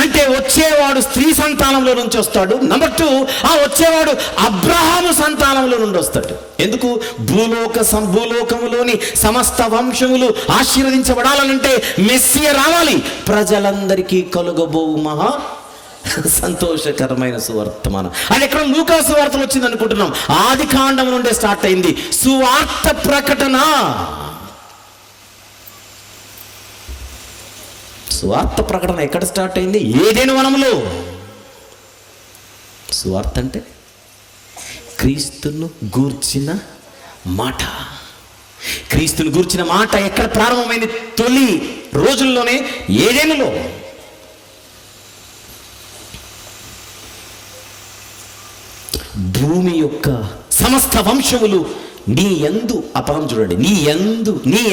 అంటే వచ్చేవాడు స్త్రీ సంతానంలో నుంచి వస్తాడు. నెంబర్ 2, ఆ వచ్చేవాడు అబ్రహాము సంతానంలో నుండి వస్తాడు. ఎందుకు? భూలోకములోని సమస్త వంశములు ఆశీర్వదించబడాలనంటే మెస్సియ రావాలి. ప్రజలందరికీ కలుగబోవు మహా సంతోషకరమైన సువార్తమానం. అది ఎక్కడ? లూకా సువార్తలు వచ్చింది అనుకుంటున్నాం. ఆది కాండం నుండే స్టార్ట్ అయింది సువార్త ప్రకటన. సువార్త ప్రకటన ఎక్కడ స్టార్ట్ అయింది? ఏదైనా వనంలో. సువార్త అంటే క్రీస్తును గూర్చిన మాట. క్రీస్తును గూర్చిన మాట ఎక్కడ ప్రారంభమైంది? తొలి రోజుల్లోనే ఏదైనాలో. భూమి యొక్క సమస్త వంశములు నీ యందు, ఆ పదం చూడండి, నీ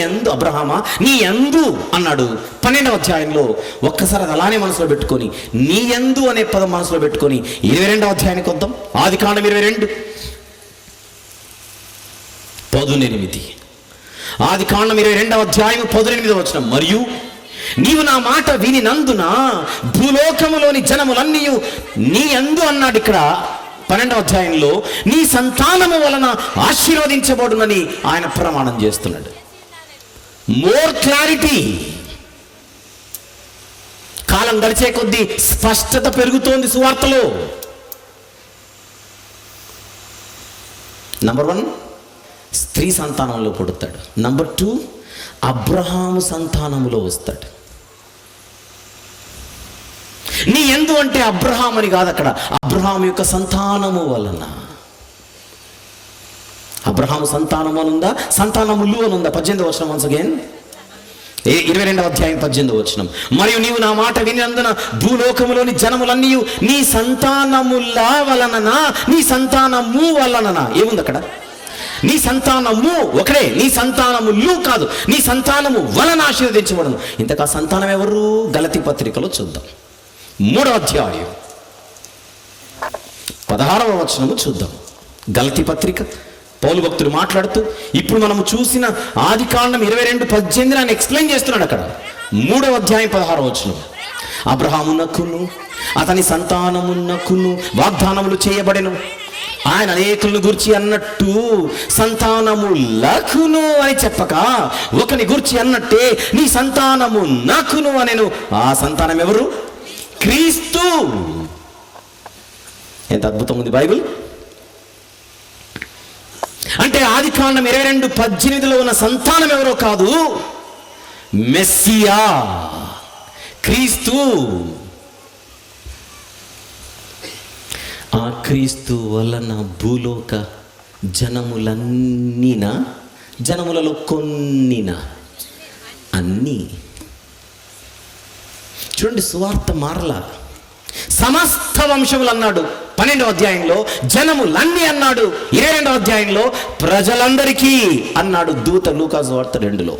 యందు అబ్రహామా నీ యందు అన్నాడు 12వ అధ్యాయంలో. ఒక్కసారి అది అలానే మనసులో పెట్టుకొని, నీ యందు అనే పదం మనసులో పెట్టుకొని 22వ అధ్యాయానికి వద్దాం. ఆదికాండం 22:18. ఆదికాండం 22వ అధ్యాయం 18వ వచనం. మరియు నీవు నా మాట వినినందున భూలోకములోని జనములన్నీ నీ యందు అన్నాడు. ఇక్కడ 12వ అధ్యాయంలో నీ సంతానము వలన ఆశీర్వదించబడునని ఆయన ప్రమాణం చేస్తున్నాడు. More clarity. కాలం గడిచే కొద్దీ స్పష్టత పెరుగుతోంది సువార్తలో. నంబర్ 1, స్త్రీ సంతానంలో పుడతాడు. నంబర్ 2, అబ్రహాము సంతానములో వస్తాడు. నీ యందు అంటే అబ్రహాం అని కాదు, అక్కడ అబ్రహాం యొక్క సంతానము వలన. అబ్రహాము సంతానము అనుందా, సంతానములు అనుందా? 18వ వచనం వన్స్ అగైన్, 22వ అధ్యాయం 18వ వచనం. మరియు నీవు నా మాట వినినందున భూలోకములోని జనములన్నీ నీ సంతానముల వలననా, నీ సంతానము వలననా. ఏముంది అక్కడ? నీ సంతానము ఒకడే, నీ సంతానములు కాదు, నీ సంతానము వలన ఆశీర్వదించబడను. ఇంతకా సంతానం ఎవరు? గలతీ పత్రికలో చూద్దాం, 3వ అధ్యాయం 16వ వచనము చూద్దాం. గలతీ పత్రిక పౌలు భక్తుడు మాట్లాడుతూ ఇప్పుడు మనము చూసిన ఆదికాండం 22:18 ఆయన ఎక్స్ప్లెయిన్ చేస్తున్నాడు అక్కడ. 3వ అధ్యాయం 16వ వచనం. అబ్రహామునకును అతని సంతానమునకును వాగ్దానములు చేయబడెను. ఆయన అనేకులను గురించి అన్నట్టు సంతానములకును అని చెప్పక ఒకని గురించి అన్నట్టే నీ సంతానము నాకును అనెను. ఆ సంతానం ఎవరు? క్రీస్తు. ఎంత అద్భుతం ఉంది బైబిల్. అంటే ఆదికాండం 22:18లో ఉన్న సంతానం ఎవరో కాదు, మెస్సియా, క్రీస్తు. ఆ క్రీస్తు వలన భూలోక జనములన్నీనా, జనములలో కొన్నినా, అన్నీ. చూడండి, సువార్త మారలా. సమస్త వంశములు అన్నాడు 12వ అధ్యాయంలో, జనములన్నీ అన్నాడు 22వ అధ్యాయంలో, ప్రజలందరికీ అన్నాడు దూత లూకా సువార్త 2లో.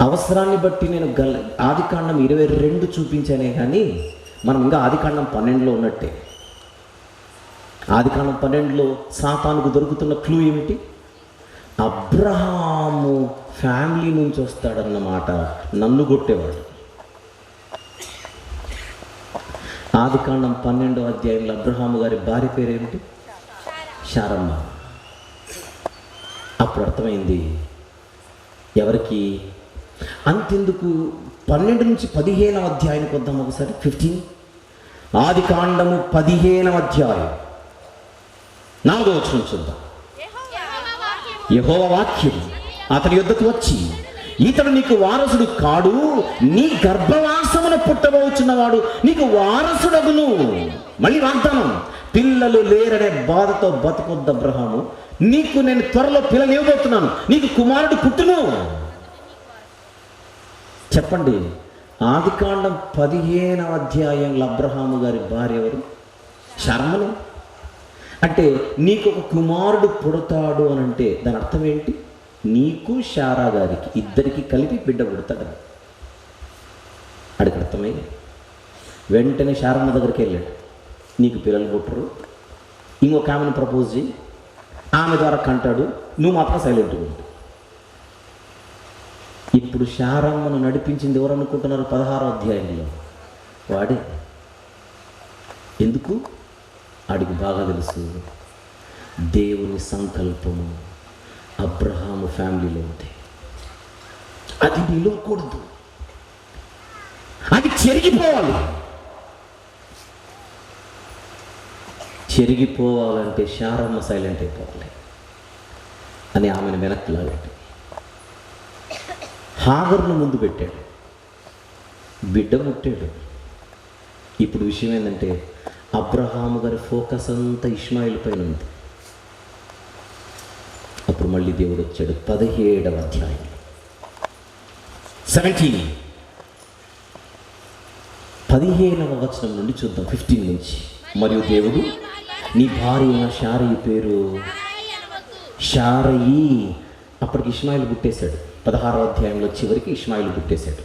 అవసరాన్ని బట్టి నేను ఆదికాండం 22 చూపించానే కానీ మనం ఇంకా ఆదికాండం 12లో ఉన్నట్టే. ఆదికాండం 12లో సాతానుకు దొరుకుతున్న క్లూ ఏమిటి? అబ్రహాము ఫ్యామిలీ నుంచి వస్తాడన్నమాట, నన్ను కొట్టేవాడు. ఆదికాండం 12వ అధ్యాయంలో అబ్రహాము గారి భార్య పేరేమిటి? శారమ్మ. అప్పుడు అర్థమైంది ఎవరికి. అంతెందుకు 12 నుంచి 15వ అధ్యాయానికి వద్దాం ఒకసారి. 15 ఆదికాండము 15వ అధ్యాయం 4వ వచనం చూద్దాం. యెహోవా వాక్యం అతని యొద్దకు వచ్చి, ఇతడు నీకు వారసుడు కాడు, నీ గర్భవాసమున పుట్టబోచున్నవాడు నీకు వారసుడగును. మళ్ళీ వాగ్దానం, పిల్లలు లేరనే బాధతో బతుకొద్దు అబ్రహాము, నీకు నేను త్వరలో పిల్లలు ఇవ్వబోతున్నాను, నీకు కుమారుడు పుట్టును. చెప్పండి, ఆదికాండం 15వ అధ్యాయంలో అబ్రహాము గారి భార్య ఎవరు? శారమ్మను. అంటే నీకు ఒక కుమారుడు పుడతాడు అని అంటే దాని అర్థం ఏంటి? నీకు శారా గారికి ఇద్దరికి కలిపి బిడ్డ పుడతాడు. అడిగి అర్థమైంది. వెంటనే శారమ్మ దగ్గరికి వెళ్ళాడు, నీకు పిల్లలు పుట్టరు, ఇంకొక ఆమెను ప్రపోజ్ చేయి, ఆమె ద్వారా కంటాడు, నువ్వు మాత్రం సైలెంట్గా ఉండు. ఇప్పుడు శారమ్మను నడిపించింది ఎవరు అనుకుంటున్నారు? 16వ అధ్యాయంలో వాడే. ఎందుకు? ఆడికి బాగా తెలుసు దేవుని సంకల్పము అబ్రహాము ఫ్యామిలీలో ఉంది, అది నిలవకూడదు, అది చెరిగిపోవాలి. చెరిగిపోవాలంటే శారమ్మ సైలెంట్ అయిపోవాలి అని ఆమెను వెనక్కి లాగాడు. హాగర్ను ముందు పెట్టాడు, బిడ్డ ముట్టాడు. ఇప్పుడు విషయం ఏంటంటే అబ్రహాము గారి ఫోకస్ అంతా ఇష్మాయిల్ పైన ఉంది. అప్పుడు మళ్ళీ దేవుడు వచ్చాడు 17వ అధ్యాయం 15వ వచనం నుండి చూద్దాం. 15 నుంచి. మరియు దేవుడు నీ భార్య అయిన శారయి పేరు శారయి. అప్పటికి ఇష్మాయిల్ పుట్టేశాడు. 16వ అధ్యాయంలో చివరికి ఇష్మాయిల్ పుట్టేశాడు.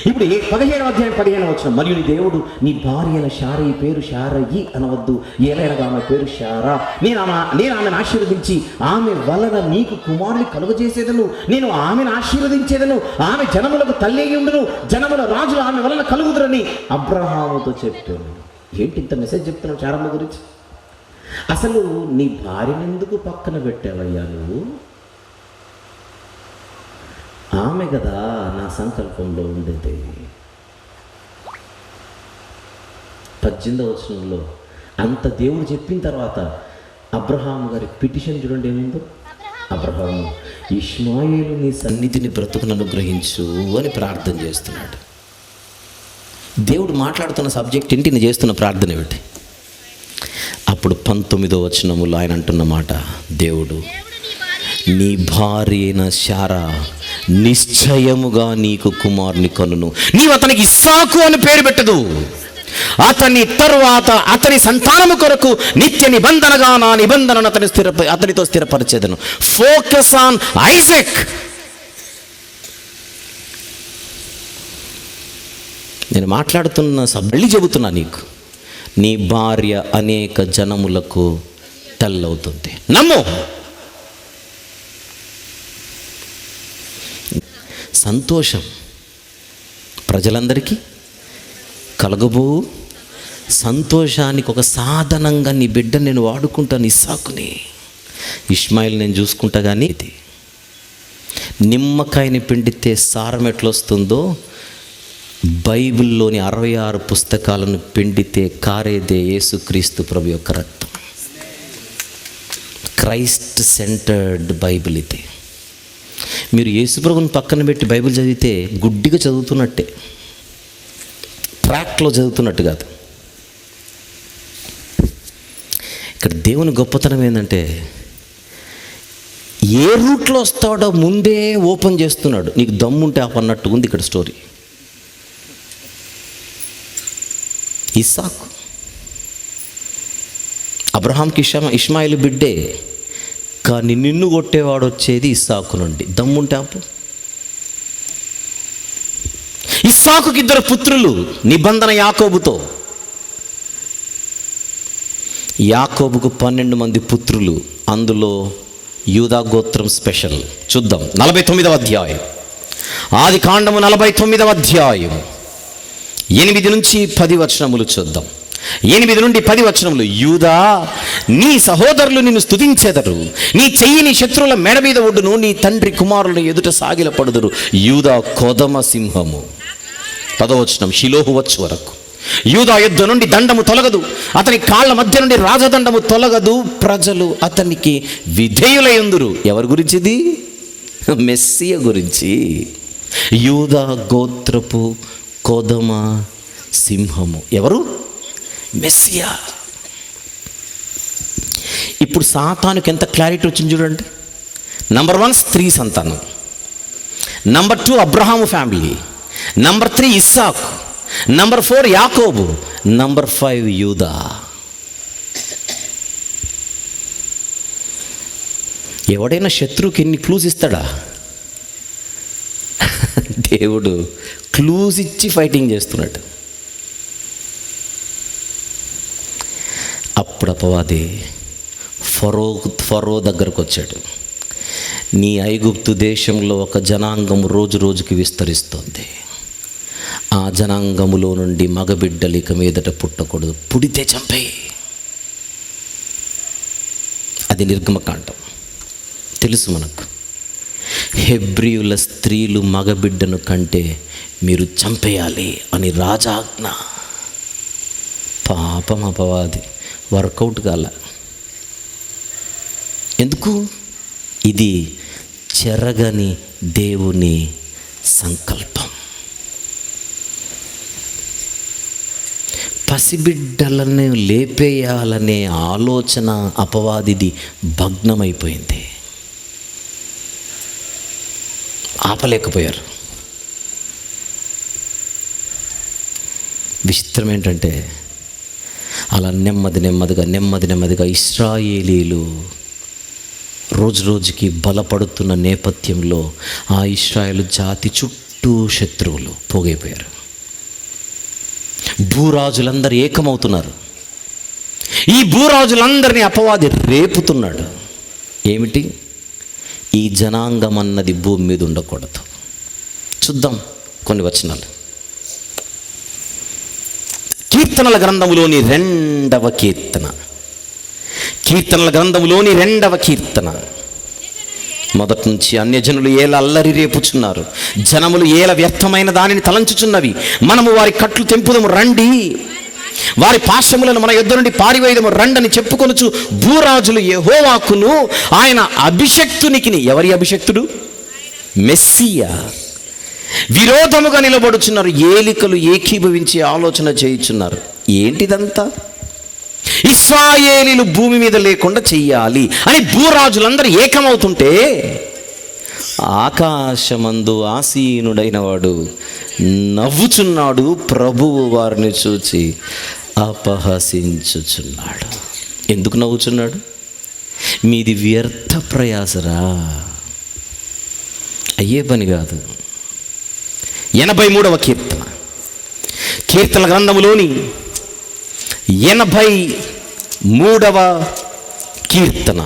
ఇప్పుడు 17వ అధ్యాయం 15వ వచనం, మరియు నీ దేవుడు నీ భార్య అయిన శారయి పేరు శారయి అనవద్దు, ఏలైనగా ఆమె పేరు శారా. నేను ఆమెను ఆశీర్వదించి ఆమె వలన నీకు కుమారుని కలుగజేసేదను, నేను ఆమెను ఆశీర్వదించేదను, ఆమె జనములకు తల్లి ఉండును, జనముల రాజులు ఆమె వలన కలుగుదురని అబ్రహాముతో చెప్పాను. ఏంటి ఇంత మెసేజ్ చెప్తున్నావు శారమ్మ గురించి? అసలు నీ భార్యను ఎందుకు పక్కన పెట్టావయ్యా నువ్వు? ఆమె కదా నా సంకల్పంలో ఉండేది. 18వ వచనంలో అంత దేవుడు చెప్పిన తర్వాత అబ్రహాము గారి పిటిషన్ చూడండి ఏముందో. అబ్రహాము, ఇష్మాయేలు నీ సన్నిధిని బ్రతుకును అనుగ్రహించు అని ప్రార్థన చేస్తున్నాడు. దేవుడు మాట్లాడుతున్న సబ్జెక్ట్ ఏంటి, నేను చేస్తున్న ప్రార్థన ఏమిటి? అప్పుడు 19వ వచనములో ఆయన అంటున్న మాట, దేవుడు నీ భార్య అయిన శారా నిశ్చయముగా నీకు కుమారుని కనును, నీవు అతనికి ఇస్సాకు అని పేరు పెట్టదు, అతని తరువాత అతని సంతానము కొరకు నిత్య నిబంధనగా నా నిబంధనను అతనితో స్థిరపరిచేదను. Focus on Isaac. నేను మాట్లాడుతున్న మళ్ళీ చెబుతున్నా నీకు, నీ భార్య అనేక జనములకు తల్లవుతుంది. నమ్ము. సంతోషం ప్రజలందరికీ కలగబో సంతోషానికి ఒక సాధనంగా నీ బిడ్డ నేను వాడుకుంటాను, ఇస్సాకుని. ఇష్మాయిల్ నేను చూసుకుంటా. కానీ ఇది నిమ్మకాయని పిండితే సారం ఎట్లొస్తుందో బైబిల్లోని 66 పుస్తకాలను పిండితే కారేదే యేసుక్రీస్తు ప్రభు యొక్క రక్తం. క్రైస్ట్ సెంటర్డ్ బైబిల్ ఇది. మీరు యేసుప్రభుని పక్కన పెట్టి బైబిల్ చదివితే గుడ్డిగా చదువుతున్నట్టే, ట్రాక్లో చదువుతున్నట్టు కాదు. ఇక్కడ దేవుని గొప్పతనం ఏంటంటే ఏ రూట్లో వస్తాడో ముందే ఓపెన్ చేస్తున్నాడు. నీకు దమ్ముంటే ఆపన్నట్టు ఉంది ఇక్కడ స్టోరీ. ఇస్సాకు అబ్రహాంకి ఇష్మాయిల్ బిడ్డే, కానీ నిన్ను కొట్టేవాడు వచ్చేది ఇస్సాకు నుండి. దమ్ముంటే ఆపు. ఇస్సాకుకి 2 పుత్రులు, నిబంధన యాకోబుతో. యాకోబుకు 12 మంది పుత్రులు, అందులో యూదా గోత్రం స్పెషల్. చూద్దాం 49వ అధ్యాయం, ఆదికాండము 49వ అధ్యాయం 8 నుంచి 10 వచనములు చూద్దాం. 8 నుండి 10 వచనములు. యూదా, నీ సహోదరులు నిన్ను స్తుతించెదరు, నీ చెయ్యి నీ శత్రువుల మెడ మీద ఒడ్డును, నీ తండ్రి కుమారులను ఎదుట సాగిల పడుదురు. యూదా కొదమ సింహము. 10వ వచనం, షిలోహు వచ్చు వరకు యూదా యుద్ధ నుండి దండము తొలగదు, అతని కాళ్ళ మధ్య నుండి రాజదండము తొలగదు, ప్రజలు అతనికి విధేయులయందురు. ఎవరి గురించి ఇది? మెస్సియ గురించి. యూదా గోత్రపు కొదమ సింహము. ఎవరు? మెస్సియా. ఇప్పుడు సాతానుకి ఎంత క్లారిటీ వచ్చింది చూడండి. నంబర్ 1 స్త్రీ సంతానం, నంబర్ 2 అబ్రహాము ఫ్యామిలీ, నంబర్ 3 ఇస్సాకు, నంబర్ 4 యాకోబు, నంబర్ 5 యూదా. ఎవడైనా శత్రువుకి ఎన్ని క్లూస్ ఇస్తాడా? దేవుడు క్లూస్ ఇచ్చి ఫైటింగ్ చేస్తున్నాడు. అప్పుడు అపవాది ఫరో దగ్గరకు వచ్చాడు. నీ ఐగుప్తు దేశంలో ఒక జనాంగం రోజు రోజుకి విస్తరిస్తుంది, ఆ జనాంగములో నుండి మగబిడ్డలు ఇక మీదట పుట్టకూడదు, పుడితే చంపేయి. అది నిర్గమకాండం తెలుసు మనకు. హెబ్రీయుల స్త్రీలు మగబిడ్డను కంటే మీరు చంపేయాలి అని రాజాజ్ఞ. పాపం అపవాది వర్కౌట్ కాల. ఎందుకు? ఇది చెరగని దేవుని సంకల్పం. పసిబిడ్డలను లేపేయాలనే ఆలోచన అపవాదిది భగ్నమైపోయింది. ఆపలేకపోయారు. విచిత్రం ఏంటంటే అలా నెమ్మదిగా ఇశ్రాయేలీలు రోజు రోజుకి బలపడుతున్న నేపథ్యంలో ఆ ఇశ్రాయేలు జాతి చుట్టూ శత్రువులు పోగైపోయారు. భూరాజులందరూ ఏకమవుతున్నారు. ఈ భూరాజులందరినీ అపవాది రేపుతున్నాడు. ఏమిటి? ఈ జనాంగం అన్నది భూమి మీద ఉండకూడదు. చూద్దాం కొన్ని వచనాలు. కీర్తనల గ్రంథములోని 2వ కీర్తన, కీర్తనల గ్రంథములోని 2వ కీర్తన మొదటి నుంచి. అన్యజనులు ఏల అల్లరి రేపుచున్నారు, జనములు ఏల వ్యర్థమైన దానిని తలంచుచున్నవి. మనము వారి కట్లు తెంపుదము రండి, వారి పాశములను మన యుద్ధ నుండి పారివేయదము రండని చెప్పుకొనుచు భూరాజులు యెహోవాకును ఆయన అభిషక్తునికి. ఎవరి అభిషక్తుడు? మెస్సియా. విరోధముగా నిలబడుచున్నారు, ఏలికలు ఏకీభవించి ఆలోచన చేయుచున్నారు. ఏంటిదంతా? ఇశ్రాయేలీలు భూమి మీద లేకుండా చెయ్యాలి అని భూరాజులందరూ ఏకమవుతుంటే ఆకాశమందు ఆసీనుడైన వాడు నవ్వుచున్నాడు, ప్రభువు వారిని చూచి అపహసించుచున్నాడు. ఎందుకు నవ్వుచున్నాడు? మీది వ్యర్థ ప్రయాసరా, అయ్యే పని కాదు. 83వ కీర్తన గ్రంథములోని 83వ కీర్తన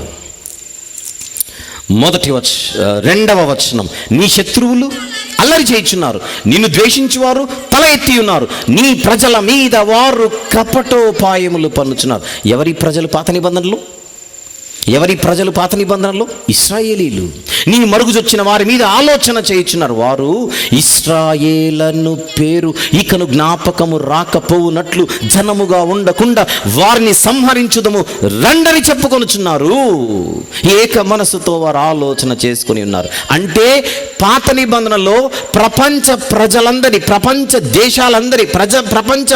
2వ వచనం. నీ శత్రువులు అల్లరి చేయుచున్నారు, నిన్ను ద్వేషించువారు తల ఎత్తి ఉన్నారు, నీ ప్రజల మీద వారు కపటోపాయములు పన్నుచున్నారు. ఎవరి ప్రజలు పాత నిబంధనలో? ఇశ్రాయేలీలు. నీ మరుగుజొచ్చిన వారి మీద ఆలోచన చేయుచున్నారు. వారు ఇశ్రాయేలను పేరు ఇకను జ్ఞాపకము రాకపోవునట్లు జనముగా ఉండకుండా వారిని సంహరించుదము రండని చెప్పుకొనుచున్నారు. ఏక మనసుతో వారు ఆలోచన చేసుకొని ఉన్నారు. అంటే పాత నిబంధనలో ప్రపంచ ప్రజలందరి, ప్రపంచ దేశాలందరి, ప్రపంచ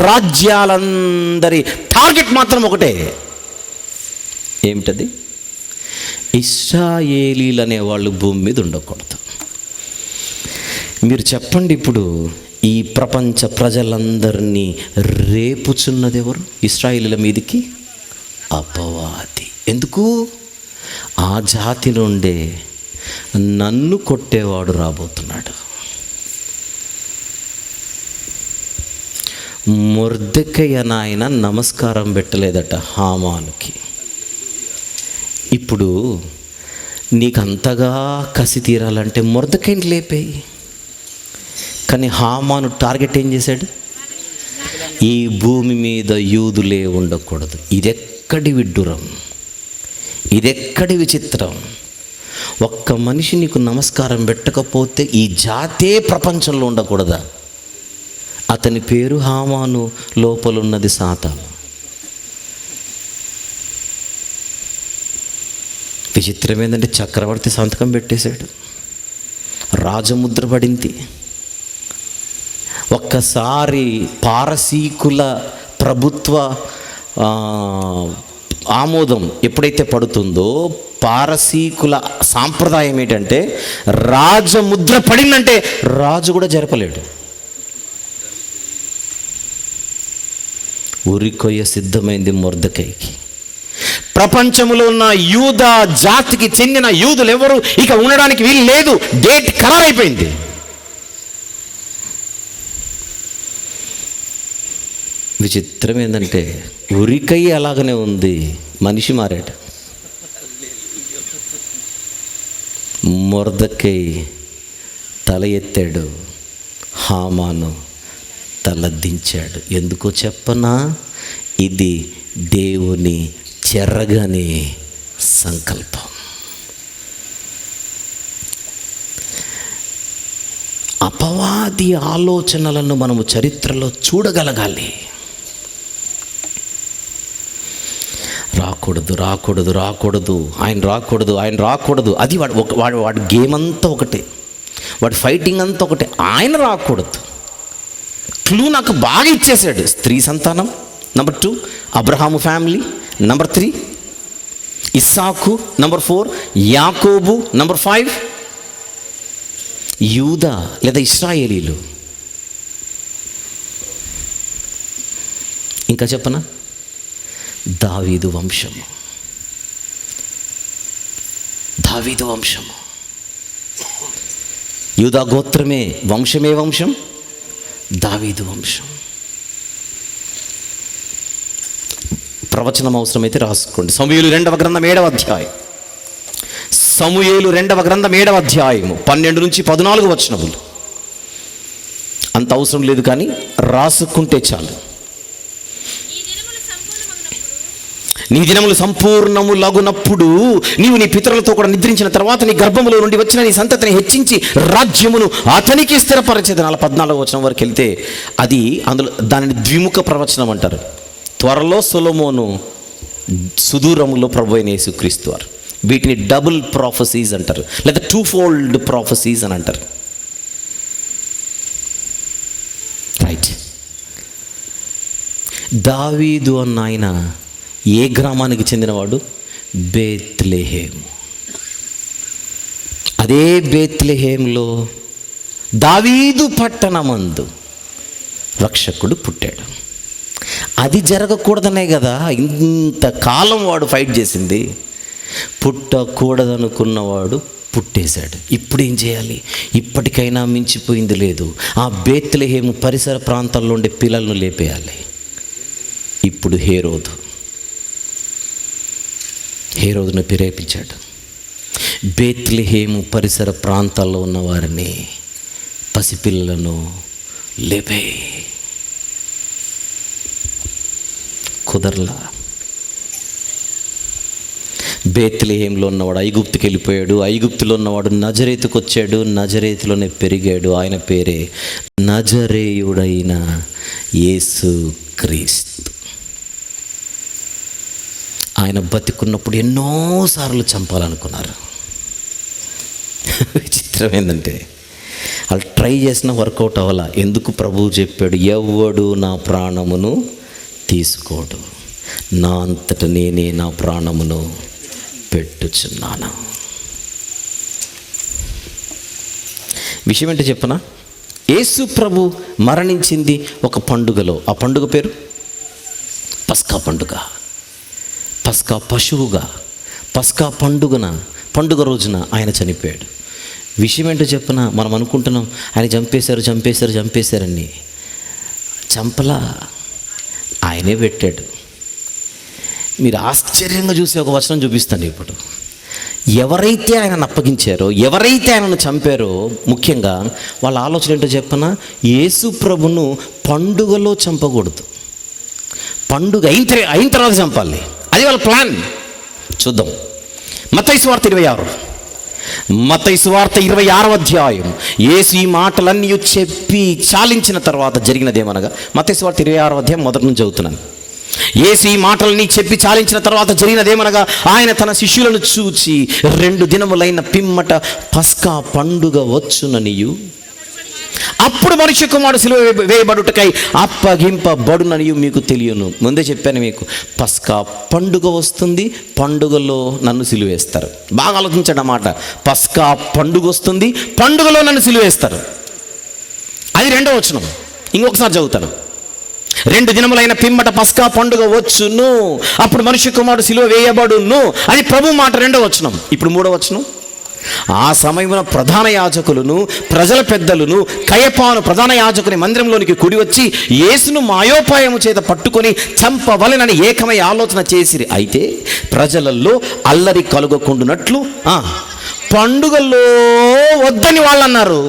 రాజ్యాలందరి టార్గెట్ మాత్రం ఒకటే. ఏమిటది? ఇశ్రాయేలీలు అనేవాళ్ళు భూమి మీద ఉండకూడదు. మీరు చెప్పండి, ఇప్పుడు ఈ ప్రపంచ ప్రజలందరినీ రేపుచున్నది ఎవరు? ఇశ్రాయేలీల మీదికి అపవాది. ఎందుకు? ఆ జాతి నుండే నన్ను కొట్టేవాడు రాబోతున్నాడు. మొర్దెకై ఆయన నమస్కారం పెట్టలేదట హామానుకి. ఇప్పుడు నీకంతగా కసి తీరాలంటే మొర్దెకైని లేపేయి. కానీ హామాను టార్గెట్ ఏం చేశాడు? ఈ భూమి మీద యూదులే ఉండకూడదు. ఇదెక్కడి విడ్డూరం, ఇదెక్కడి విచిత్రం. ఒక్క మనిషి నీకు నమస్కారం పెట్టకపోతే ఈ జాతే ప్రపంచంలో ఉండకూడదా? అతని పేరు హామాను, లోపలున్నది సాతాను. విచిత్రం ఏంటంటే చక్రవర్తి సంతకం పెట్టేశాడు, రాజముద్ర పడింది. ఒక్కసారి పారసీకుల ప్రభుత్వ ఆమోదం ఎప్పుడైతే పడుతుందో, పారసీకుల సాంప్రదాయం ఏంటంటే రాజముద్ర పడిందంటే రాజు కూడా జరపలేడు. ఉరికొయ్య సిద్ధమైంది మొర్దెకైకి. ప్రపంచంలో ఉన్న యూదా జాతికి చెందిన యూదులు ఎవరు ఇక ఉండడానికి వీలు లేదు. డేట్ ఖరారైపోయింది. విచిత్రం ఏంటంటే ఉరికయ్య అలాగనే ఉంది, మనిషి మారాడు. మొర్దెకై తల ఎత్తాడు, హామాను తల దించాడు. ఎందుకో చెప్పనా? ఇది దేవుని చెరగని సంకల్పం. అపవాది ఆలోచనలను మనము చరిత్రలో చూడగలగాలి. రాకూడదు, రాకూడదు, రాకూడదు, ఆయన రాకూడదు, ఆయన రాకూడదు. అది వాడి గేమ్ అంతా ఒకటే, వాడి ఫైటింగ్ అంతా ఒకటే. ఆయన రాకూడదు. క్లూ నాకు బాగా ఇచ్చేసాడు. స్త్రీ సంతానం నంబర్ 2, అబ్రహాము ఫ్యామిలీ నంబర్ 3, ఇస్సాకు నంబర్ 4, యాకోబు నంబర్ 5, యూదా లేదా ఇశ్రాయేలీలు. ఇంకా చెప్పనా? దావీదు వంశము, దావీదు వంశము. యూదా గోత్రమే వంశమే వంశం, దావీదు వంశం. ప్రవచనం అవసరమైతే రాసుకోండి. సమూయేలు 2వ గ్రంథం 7వ అధ్యాయం, సమూయేలు 2వ గ్రంథం 7వ అధ్యాయము 12 నుంచి 14 వచనములు. అంత అవసరం లేదు కానీ రాసుకుంటే చాలు. నీ దినములు సంపూర్ణములగునప్పుడు నీవు నీ పితరులతో కూడా నిద్రించిన తర్వాత నీ గర్భములో నుండి వచ్చిన నీ సంతతిని హెచ్చించి రాజ్యమును అతనికి స్థిరపరిచేది. 14వ వచనం వరకు వెళ్తే అది అందులో దానిని ద్విముఖ ప్రవచనం అంటారు. త్వరలో సొలొమోను, సుదూరములో ప్రభువైన యేసుక్రీస్తు వారు. వీటిని డబుల్ ప్రాఫెసీస్ అంటారు, లేదా 2-fold ప్రాఫెసీస్ అని అంటారు. దావీదు అన్న ఆయన ఏ గ్రామానికి చెందినవాడు? బేత్లెహేము. అదే బేత్లెహేములో దావీదు పట్టణమందు రక్షకుడు పుట్టాడు. అది జరగకూడదనే కదా ఇంతకాలం వాడు ఫైట్ చేసింది. పుట్టకూడదనుకున్నవాడు పుట్టేశాడు. ఇప్పుడు ఏం చేయాలి? ఇప్పటికైనా మించిపోయింది లేదు. ఆ బేత్లెహేము పరిసర ప్రాంతాల్లో ఉండే పిల్లలను లేపేయాలి. ఇప్పుడు హేరోదును ప్రేరేపించాడు. బేత్లెహేము పరిసర ప్రాంతాల్లో ఉన్న వారిని, పసిపిల్లలను లేపే. కుదరలా. బేత్లెహేంలో ఉన్నవాడు ఐగుప్తుకి వెళ్ళిపోయాడు. ఐగుప్తులో ఉన్నవాడు నజరేతుకు వచ్చాడు. నజరేతులోనే పెరిగాడు. ఆయన పేరే నజరేయుడైన యేసు క్రీస్తు. ఆయన బతికున్నప్పుడు ఎన్నోసార్లు చంపాలనుకున్నారు. విచిత్రం ఏంటంటే వాళ్ళు ట్రై చేసిన వర్కౌట్ అవ్వాల. ఎందుకు? ప్రభువు చెప్పాడు, ఎవ్వడు నా ప్రాణమును తీసుకోడు, నా అంతట నేనే నా ప్రాణమును పెట్టుచున్నాను. విషయం ఏంటో చెప్పనా? యేసు ప్రభు మరణించింది ఒక పండుగలో. ఆ పండుగ పేరు పస్కా పండుగ. పస్కా పశువుగా, పస్కా పండుగ రోజున ఆయన చనిపోయాడు. విషయం ఏంటో చెప్పనా? మనం అనుకుంటున్నాం ఆయన చంపేశారని. చంపలా, ఆయనే పెట్టాడు. మీరు ఆశ్చర్యంగా చూసి ఒక వచనం చూపిస్తాను ఇప్పుడు. ఎవరైతే ఆయనను అప్పగించారో, ఎవరైతే ఆయనను చంపారో, ముఖ్యంగా వాళ్ళ ఆలోచన ఏంటో చెప్పనా? యేసు ప్రభును పండుగలో చంపకూడదు, పండుగ అయిన తర్వాత చంపాలి. అది వాళ్ళ ప్లాన్. చూద్దాం. మత్తయి సువార్త 26వ అధ్యాయం. యేసు ఈ మాటలన్నీ చెప్పి చాలించిన తర్వాత జరిగినదేమనగా, మత్తయి సువార్త 26వ అధ్యాయం మొదటి నుంచి చదువుతున్నాను. యేసు ఈ మాటలన్నీ చెప్పి చాలించిన తర్వాత జరిగినదేమనగా, ఆయన తన శిష్యులను చూచి 2 దినములైన పిమ్మట పస్కా పండుగ వచ్చుననియు, అప్పుడు మనుష్య కుమారుడు సిలువ వేయబడుటకై అప్పగింపబడుననియు మీకు తెలియను. ముందే చెప్పాను మీకు, పస్కా పండుగ వస్తుంది, పండుగలో నన్ను సిలువేస్తారు. బాగా ఆలోచించండి అన్నమాట. పస్కా పండుగ వస్తుంది, పండుగలో నన్ను సిలువేస్తారు. అది 2వ వచనం. ఇంకొకసారి చదువుతాను. 2 దినములైన పిమ్మట పస్కా పండుగ వచ్చును, అప్పుడు మనుష్య కుమారుడు సిలువ వేయబడును. అది ప్రభు మాట 2వ వచనం. ఇప్పుడు 3వ వచనం. ఆ సమయమున ప్రధాన యాజకులను, ప్రజల పెద్దలను, కయపాను ప్రధాన యాజకుని మందిరంలోనికి కూడి వచ్చి యేసును మాయోపాయము చేత పట్టుకొని చంపవలెనని ఏకమై ఆలోచన చేసిరి. అయితే ప్రజలలో అల్లరి కలుగకుండునట్లు పండుగలో వద్దని వాళ్ళు అన్నారు.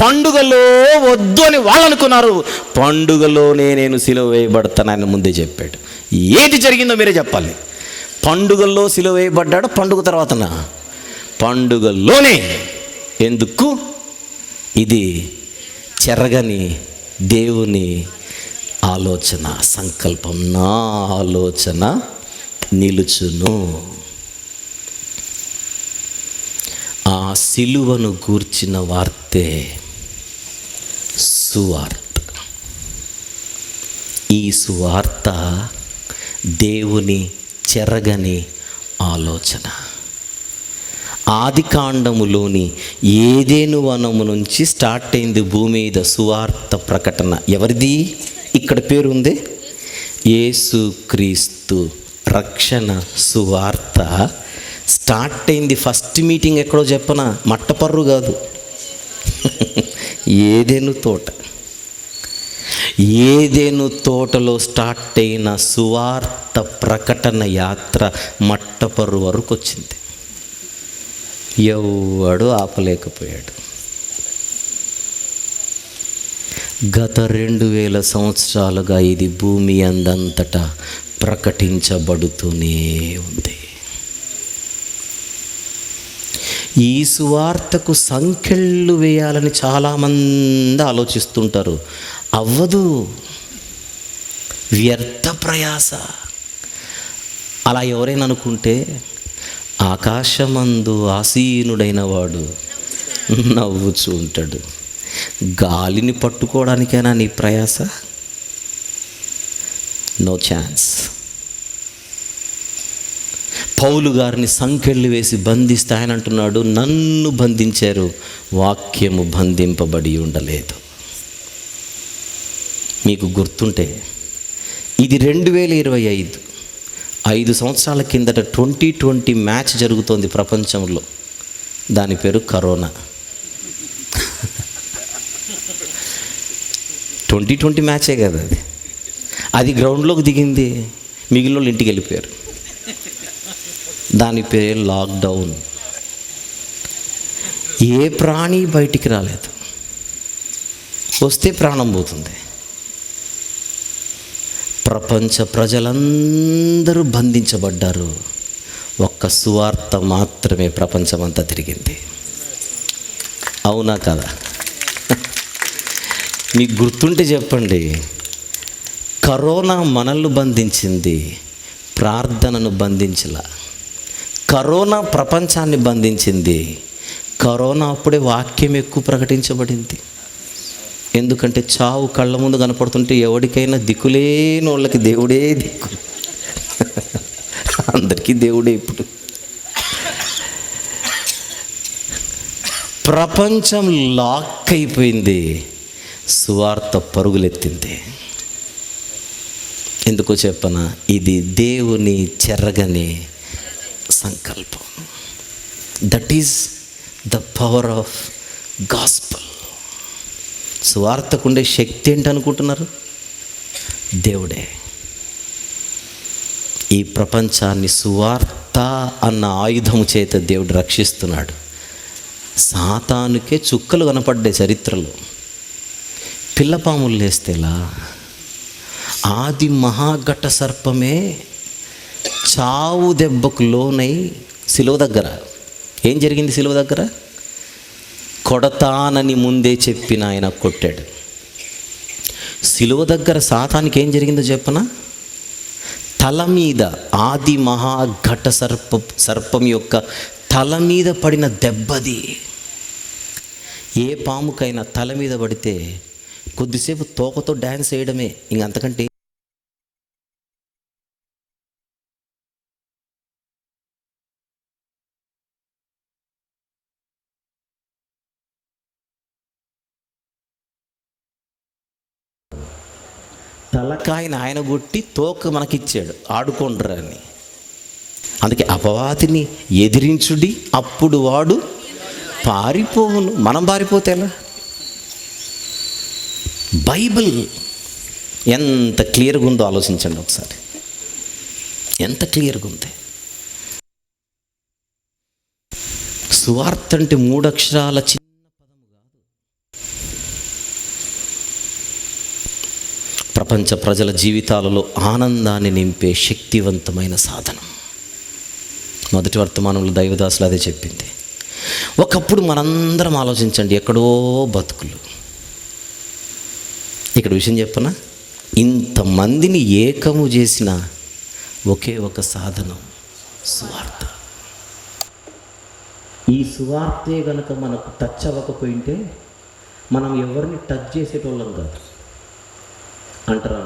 పండుగలో వద్దు అని వాళ్ళు అనుకున్నారు. పండుగలోనే నేను సిలువ వేయబడతాను ఆయన ముందే చెప్పాడు. ఏది జరిగిందో మీరే చెప్పాలి. పండుగల్లో సిలువ వేయబడ్డాడు, పండుగ తర్వాతనా? పండుగలోనే. ఎందుకు? ఇది చెరగని దేవుని ఆలోచన, సంకల్పం. నా ఆలోచన నిలుచును. ఆ సిలువను గూర్చిన వార్తే సువార్త. ఈ సువార్త దేవుని చెరగని ఆలోచన. ఆదికాండములోని ఏదేను వనము నుంచి స్టార్ట్ అయింది భూమి మీద సువార్త ప్రకటన. ఎవరిది? ఇక్కడ పేరు ఉంది, యేసుక్రీస్తు రక్షణ సువార్త స్టార్ట్ అయింది. ఫస్ట్ మీటింగ్ ఎక్కడో చెప్పనా? మట్టపర్రు కాదు, ఏదేను తోట. ఏదేను తోటలో స్టార్ట్ అయిన సువార్త ప్రకటన యాత్ర మట్టపర్రు వరకు వచ్చింది. ఎవడు ఆపలేకపోయాడు. గత 2000 సంవత్సరాలుగా ఇది భూమి అందంతటా ప్రకటించబడుతూనే ఉంది. ఈ సువార్తకు సంఖ్యలు వేయాలని చాలామంది ఆలోచిస్తుంటారు. అవ్వదు, వ్యర్థ ప్రయాస. అలా ఎవరైనా అనుకుంటే ఆకాశమందు ఆసీనుడైన వాడు నవ్వుచూ ఉంటాడు. గాలిని పట్టుకోవడానికైనా నీ ప్రయాస? No chance. పౌలు గారిని సంకెళ్ళు వేసి బంధిస్తే ఆయన అంటున్నాడు, నన్ను బంధించారు, వాక్యము బంధింపబడి ఉండలేదు. మీకు గుర్తుంటే ఇది 2025, 5 సంవత్సరాల కిందట 2020 మ్యాచ్ జరుగుతోంది ప్రపంచంలో. దాని పేరు కరోనా. 2020 మ్యాచే కదా అది. అది గ్రౌండ్లోకి దిగింది, మిగిలిన వాళ్ళు ఇంటికి వెళ్ళిపోయారు. దాని పేరు లాక్డౌన్. ఏ ప్రాణి బయటికి రాలేదు, వస్తే ప్రాణం పోతుంది. ప్రపంచ ప్రజలందరూ బంధించబడ్డారు, ఒక్క సువార్త మాత్రమే ప్రపంచమంతా తిరిగింది. అవునా కదా? మీకు గుర్తుంటే చెప్పండి. కరోనా మనల్ని బంధించింది, ప్రార్థనను బంధించలా. కరోనా ప్రపంచాన్ని బంధించింది. కరోనా అప్పుడే వాక్యం ఎక్కువ ప్రకటించబడింది. ఎందుకంటే చావు కళ్ళ ముందు కనపడుతుంటే ఎవరికైనా దిక్కులేని వాళ్ళకి దేవుడే దిక్కు. అందరికీ దేవుడే. ఇప్పుడు ప్రపంచం లాక్ అయిపోయింది, సువార్త పరుగులెత్తింది. ఎందుకో చెప్పనా? ఇది దేవుని చెరగని సంకల్పం. That is the power of gospel. సువార్తకుండే శక్తి ఏంటనుకుంటున్నారు? దేవుడే. ఈ ప్రపంచాన్ని సువార్త అన్న ఆయుధము చేత దేవుడు రక్షిస్తున్నాడు. సాతానుకే చుక్కలు కనపడ్డాయి చరిత్రలో. పిల్లపాములు లేస్తేలా? ఆది మహాఘట సర్పమే చావు దెబ్బకు లోనై శిలువ దగ్గర ఏం జరిగింది? శిలువ దగ్గర కొడతానని ముందే చెప్పిన ఆయన కొట్టాడు. శిలువ దగ్గర సాతానికి ఏం జరిగిందో చెప్పనా? తల మీద ఆది మహాఘట సర్పం యొక్క తల మీద పడిన దెబ్బది. ఏ పాముకైనా తల మీద పడితే కొద్దిసేపు తోకతో డ్యాన్స్ వేయడమే, ఇంకంతకంటే తలకాయని ఆయన కొట్టి తోక మనకిచ్చాడు, ఆడుకోండ్రా అని. అందుకే అపవాదిని ఎదిరించుడి, అప్పుడు వాడు పారిపోవును. మనం పారిపోతే ఎలా? బైబిల్ ఎంత క్లియర్గా ఉందో ఆలోచించండి ఒకసారి. ఎంత క్లియర్గా ఉంది. సువార్త అంటే 3 అక్షరాల చిన్న పదము కాదు. ప్రపంచ ప్రజల జీవితాలలో ఆనందాన్ని నింపే శక్తివంతమైన సాధనం. మొదటి వర్తమానంలో దైవదాసులు అదే చెప్పింది. ఒకప్పుడు మనందరం ఆలోచించండి, ఎక్కడో బతుకులు. ఇక్కడ విషయం చెప్పనా? ఇంతమందిని ఏకము చేసిన ఒకే ఒక సాధనం సువార్త. ఈ సువార్తే కనుక మనకు టచ్ అవ్వకపోయింటే మనం ఎవరిని టచ్ చేసేటోళ్ళం కాదు. అంటారా?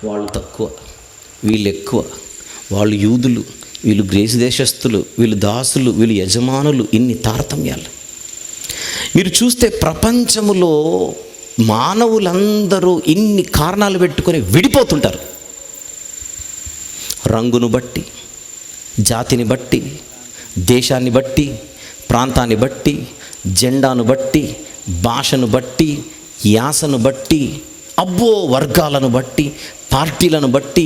వాళ్ళు తక్కువ, వీళ్ళు ఎక్కువ, వాళ్ళు యూదులు, వీళ్ళు గ్రీసు దేశస్థులు, వీళ్ళు దాసులు, వీళ్ళు యజమానులు, ఇన్ని తారతమ్యాలు. మీరు చూస్తే ప్రపంచములో మానవులందరూ ఇన్ని కారణాలు పెట్టుకొని విడిపోతుంటారు. రంగును బట్టి, జాతిని బట్టి, దేశాన్ని బట్టి, ప్రాంతాన్ని బట్టి, జెండాను బట్టి, భాషను బట్టి, యాసను బట్టి, అబ్బో వర్గాలను బట్టి, పార్టీలను బట్టి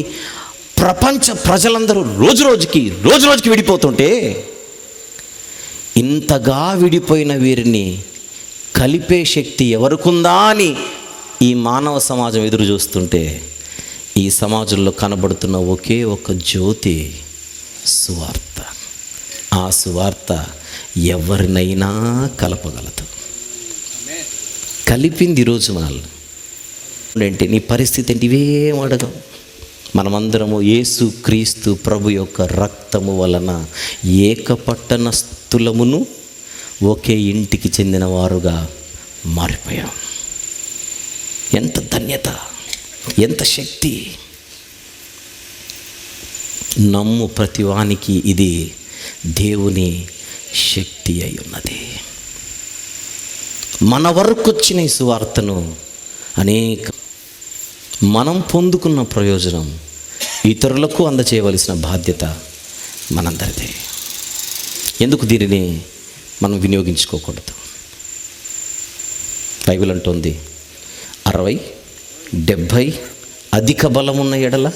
ప్రపంచ ప్రజలందరూ రోజు రోజుకి విడిపోతుంటే, ఇంతగా విడిపోయిన వీరిని కలిపే శక్తి ఎవరికుందా అని ఈ మానవ సమాజం ఎదురు చూస్తుంటే, ఈ సమాజంలో కనబడుతున్న ఒకే ఒక జ్యోతి సువార్త. ఆ సువార్త ఎవరినైనా కలపగలదు. కలిపింది ఈరోజు మనల్ని. ఏంటి నీ పరిస్థితి ఏంటి? ఇవేం అడగం. మనమందరము యేసు క్రీస్తు ప్రభు యొక్క రక్తము వలన ఏకపట్టణస్థులమును ఒకే ఇంటికి చెందిన వారుగా మారిపోయాం. ఎంత ధన్యత! ఎంత శక్తి! నమ్ము ప్రతివానికి ఇది దేవుని శక్తి అయి ఉన్నది. మన వరకు వచ్చిన ఈ సువార్తను మనం పొందుకున్న ప్రయోజనం ఇతరులకు అందచేయవలసిన బాధ్యత మనందరిదే. ఎందుకు దీనిని మనం వినియోగించుకోకూడదు? బైబిల్ అంటోంది 60, 70, అధిక బలం ఉన్న ఎడల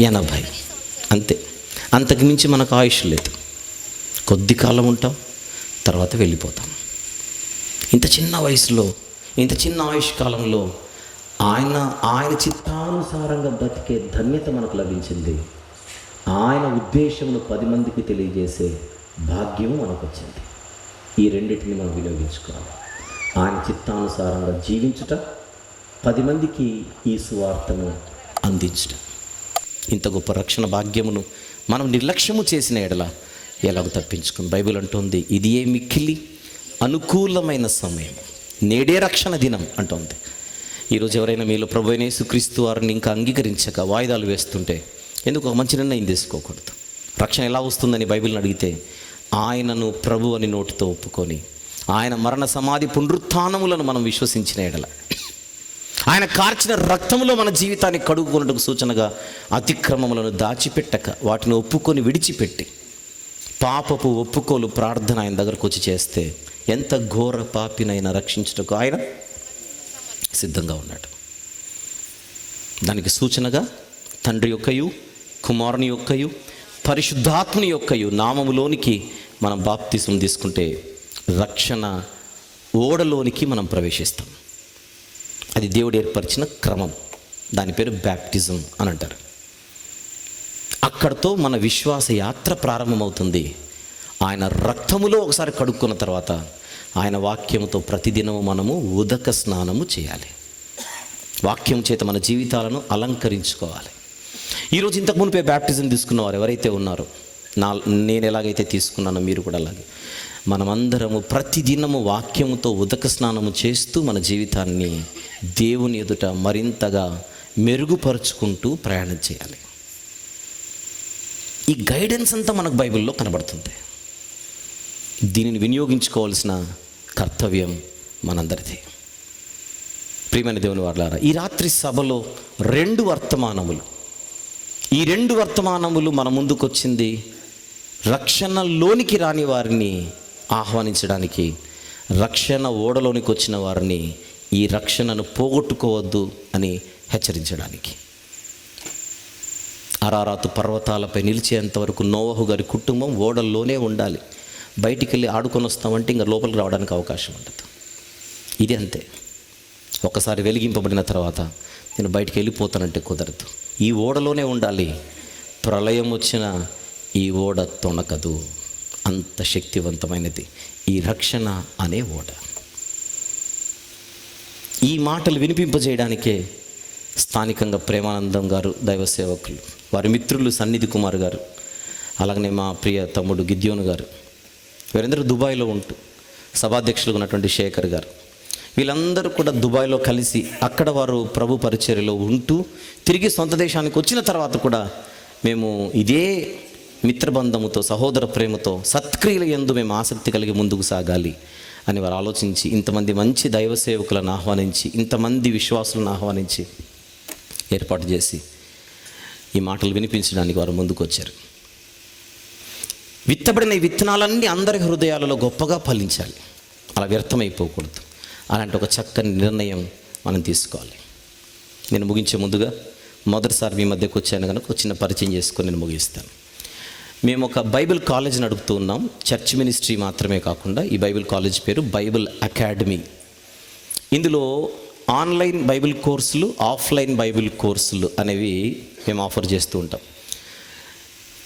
80, అంతే. అంతకు మించి మనకు ఆయుష్ లేదు. కొద్ది కాలం ఉంటాం, తర్వాత వెళ్ళిపోతాం. ఇంత చిన్న వయసులో, ఇంత చిన్న ఆయుష్ కాలంలో ఆయన చిత్తానుసారంగా బ్రతికే ధన్యత మనకు లభించింది. ఆయన ఉద్దేశమును 10 మందికి తెలియజేసే భాగ్యం మనకు వచ్చింది. ఈ రెండింటిని మనం వినియోగించుకోవాలి. ఆయన చిత్తానుసారంగా జీవించుట, 10 మందికి ఈ సువార్తను అందించుట. ఇంత గొప్ప రక్షణ భాగ్యమును మనం నిర్లక్ష్యము చేసిన ఎడల ఎలాగో తప్పించుకుని బైబిల్ అంటుంది, ఇది ఏ మిక్కిలి అనుకూలమైన సమయం, నేడే రక్షణ దినం అంటుంది. ఈరోజు ఎవరైనా మీలో ప్రభు అయిన యేసుక్రీస్తు వారిని ఇంకా అంగీకరించక వాయిదాలు వేస్తుంటే ఎందుకు ఒక మంచి నిర్ణయం తీసుకోకూడదు? రక్షణ ఎలా వస్తుందని బైబిల్ని అడిగితే, ఆయనను ప్రభు అని నోటితో ఒప్పుకొని ఆయన మరణ సమాధి పునరుత్థానములను మనం విశ్వసించిన ఎడల, ఆయన కార్చిన రక్తములో మన జీవితాన్ని కడుగుకున్నట్టుకు సూచనగా అతిక్రమములను దాచిపెట్టక వాటిని ఒప్పుకొని విడిచిపెట్టి పాపపు ఒప్పుకోలు ప్రార్థన ఆయన దగ్గరకు వచ్చి చేస్తే ఎంత ఘోర పాపినైనా రక్షించుటకు ఆయన సిద్ధంగా ఉన్నాడు. దానికి సూచనగా తండ్రి యొక్కయు, కుమారుని యొక్కయు, పరిశుద్ధాత్మని యొక్కయు నామములోనికి మనం బాప్తిసం తీసుకుంటే రక్షణ ఓడలోనికి మనం ప్రవేశిస్తాం. అది దేవుడు ఏర్పరిచిన క్రమం. దాని పేరు బ్యాప్టిజం అని అంటారు. అక్కడితో మన విశ్వాస యాత్ర ప్రారంభమవుతుంది. ఆయన రక్తములో ఒకసారి కడుక్కున్న తర్వాత ఆయన వాక్యముతో ప్రతిదినము మనము ఉదక స్నానము చేయాలి. వాక్యం చేత మన జీవితాలను అలంకరించుకోవాలి. ఈరోజు ఇంతకు మునిపే బ్యాప్టిజం తీసుకున్న వారు ఎవరైతే ఉన్నారో, నేను ఎలాగైతే తీసుకున్నానో మీరు కూడా అలాగే మనమందరము ప్రతిదినము వాక్యముతో ఉదక స్నానము చేస్తూ మన జీవితాన్ని దేవుని ఎదుట మరింతగా మెరుగుపరుచుకుంటూ ప్రయాణం చేయాలి. ఈ గైడెన్స్ అంతా మనకు బైబిల్లో కనబడుతుంది. దీనిని వినియోగించుకోవాల్సిన కర్తవ్యం మనందరిది. ప్రియమైన దేవుని వారలారా, ఈ రాత్రి సభలో 2 వర్తమానములు, ఈ 2 వర్తమానములు మన ముందుకు వచ్చింది రక్షణలోనికి రాని వారిని ఆహ్వానించడానికి, రక్షణ ఓడలోనికి వచ్చిన వారిని ఈ రక్షణను పోగొట్టుకోవద్దు అని హెచ్చరించడానికి. అరారాతు పర్వతాలపై నిలిచేంతవరకు నోవహు గారి కుటుంబం ఓడల్లోనే ఉండాలి. బయటికి వెళ్ళి ఆడుకొని వస్తామంటే ఇంకా లోపలికి రావడానికి అవకాశం ఉండదు. ఇది అంతే. ఒకసారి వెలిగింపబడిన తర్వాత నేను బయటికి వెళ్ళిపోతానంటే కుదరదు. ఈ ఓడలోనే ఉండాలి. ప్రళయం వచ్చిన ఈ ఓడ తొణకదు. అంత శక్తివంతమైనది ఈ రక్షణ అనే ఓడ. ఈ మాటలు వినిపింపజేయడానికే స్థానికంగా ప్రేమానందం గారు దైవ సేవకులు, వారి మిత్రులు సన్నిధి కుమార్ గారు, అలాగనే మా ప్రియ తమ్ముడు గిద్యోను గారు, వీరందరూ దుబాయ్లో ఉంటూ సభాధ్యక్షులుగా ఉన్నటువంటి శేఖర్ గారు, వీళ్ళందరూ కూడా దుబాయ్లో కలిసి అక్కడ వారు ప్రభు పరిచర్యలో ఉంటూ తిరిగి సొంత దేశానికి వచ్చిన తర్వాత కూడా మేము ఇదే మిత్రబంధముతో, సహోదర ప్రేమతో, సత్క్రియల యందు మేము ఆసక్తి కలిగి ముందుకు సాగాలి అని వారు ఆలోచించి ఇంతమంది మంచి దైవ సేవకులను ఆహ్వానించి, ఇంతమంది విశ్వాసులను ఆహ్వానించి ఏర్పాటు చేసి ఈ మాటలు వినిపించడానికి వారు ముందుకు వచ్చారు. విత్తబడిన ఈ విత్తనాలన్నీ అందరి హృదయాలలో గొప్పగా ఫలించాలి. అలా వ్యర్థమైపోకూడదు. అలాంటి ఒక చక్కని నిర్ణయం మనం తీసుకోవాలి. నేను ముగించే ముందుగా మొదటిసారి మీ మధ్యకు వచ్చాను కనుక ఒక చిన్న పరిచయం చేసుకొని నేను ముగిస్తాను. మేము ఒక బైబిల్ కాలేజ్ నడుపుతూ ఉన్నాం. చర్చ్ మినిస్ట్రీ మాత్రమే కాకుండా ఈ బైబిల్ కాలేజ్ పేరు బైబిల్ అకాడమీ. ఇందులో ఆన్లైన్ బైబిల్ కోర్సులు, ఆఫ్లైన్ బైబిల్ కోర్సులు అనేవి మేము ఆఫర్ చేస్తూ ఉంటాం.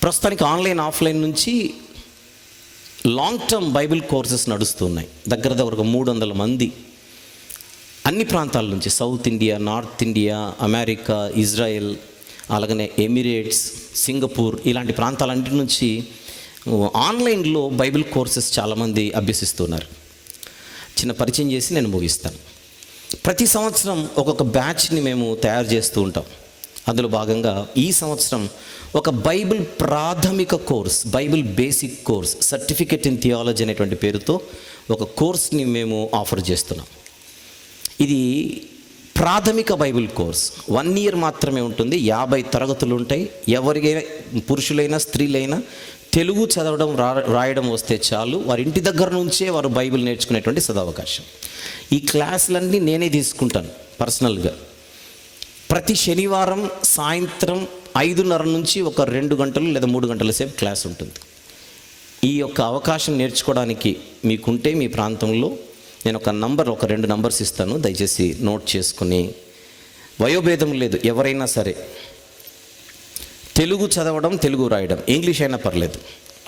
ప్రస్తుతానికి ఆన్లైన్, ఆఫ్లైన్ నుంచి లాంగ్ టర్మ్ బైబిల్ కోర్సెస్ నడుస్తున్నాయి. దగ్గర 300 మంది అన్ని ప్రాంతాల నుంచి, south India, north India, America, Israel, అలాగనే ఎమిరేట్స్, సింగపూర్, ఇలాంటి ప్రాంతాలన్నిటి నుంచి ఆన్లైన్లో బైబిల్ కోర్సెస్ చాలామంది అభ్యసిస్తున్నారు. చిన్న పరిచయం చేసి నేను ముగిస్తాను. ప్రతి సంవత్సరం ఒక్కొక్క బ్యాచ్ని మేము తయారు చేస్తూ ఉంటాం. అందులో భాగంగా ఈ సంవత్సరం ఒక బైబిల్ ప్రాథమిక course, Bible basic course, certificate in theology అనేటువంటి పేరుతో ఒక కోర్స్ని మేము ఆఫర్ చేస్తున్నాం. ఇది ప్రాథమిక బైబిల్ కోర్స్ 1 year మాత్రమే ఉంటుంది. 50 తరగతులు ఉంటాయి. ఎవరికైనా, పురుషులైనా స్త్రీలైనా తెలుగు చదవడం రాయడం వస్తే చాలు, వారి ఇంటి దగ్గర నుంచే వారు బైబిల్ నేర్చుకునేటువంటి సదవకాశం. ఈ క్లాసులన్నీ నేనే తీసుకుంటాను పర్సనల్గా. ప్రతి శనివారం సాయంత్రం 5:30 నుంచి ఒక 2 గంటలు లేదా 3 గంటల సేపు క్లాస్ ఉంటుంది. ఈ యొక్క అవకాశం నేర్చుకోవడానికి మీకుంటే మీ ప్రాంతంలో నేను ఒక 2 నంబర్స్ ఇస్తాను, దయచేసి నోట్ చేసుకుని. వయోభేదం లేదు, ఎవరైనా సరే తెలుగు చదవడం, తెలుగు రాయడం, ఇంగ్లీష్ అయినా పర్లేదు,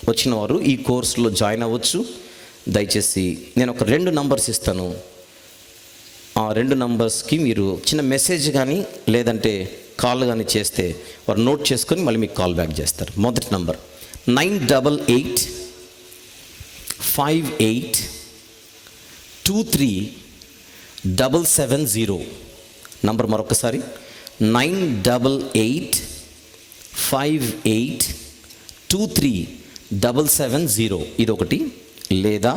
వచ్చిన వారు ఈ కోర్సులో జాయిన్ అవ్వచ్చు. దయచేసి నేను ఒక 2 నంబర్స్ ఇస్తాను. ఆ 2 నంబర్స్కి మీరు చిన్న మెసేజ్ కానీ లేదంటే కాల్ కానీ చేస్తే వారు నోట్ చేసుకొని మళ్ళీ మీకు కాల్ బ్యాక్ చేస్తారు. మొదటి నంబర్ 98858237770. నంబర్ మరొకసారి 98858237770. ఇదొకటి. లేదా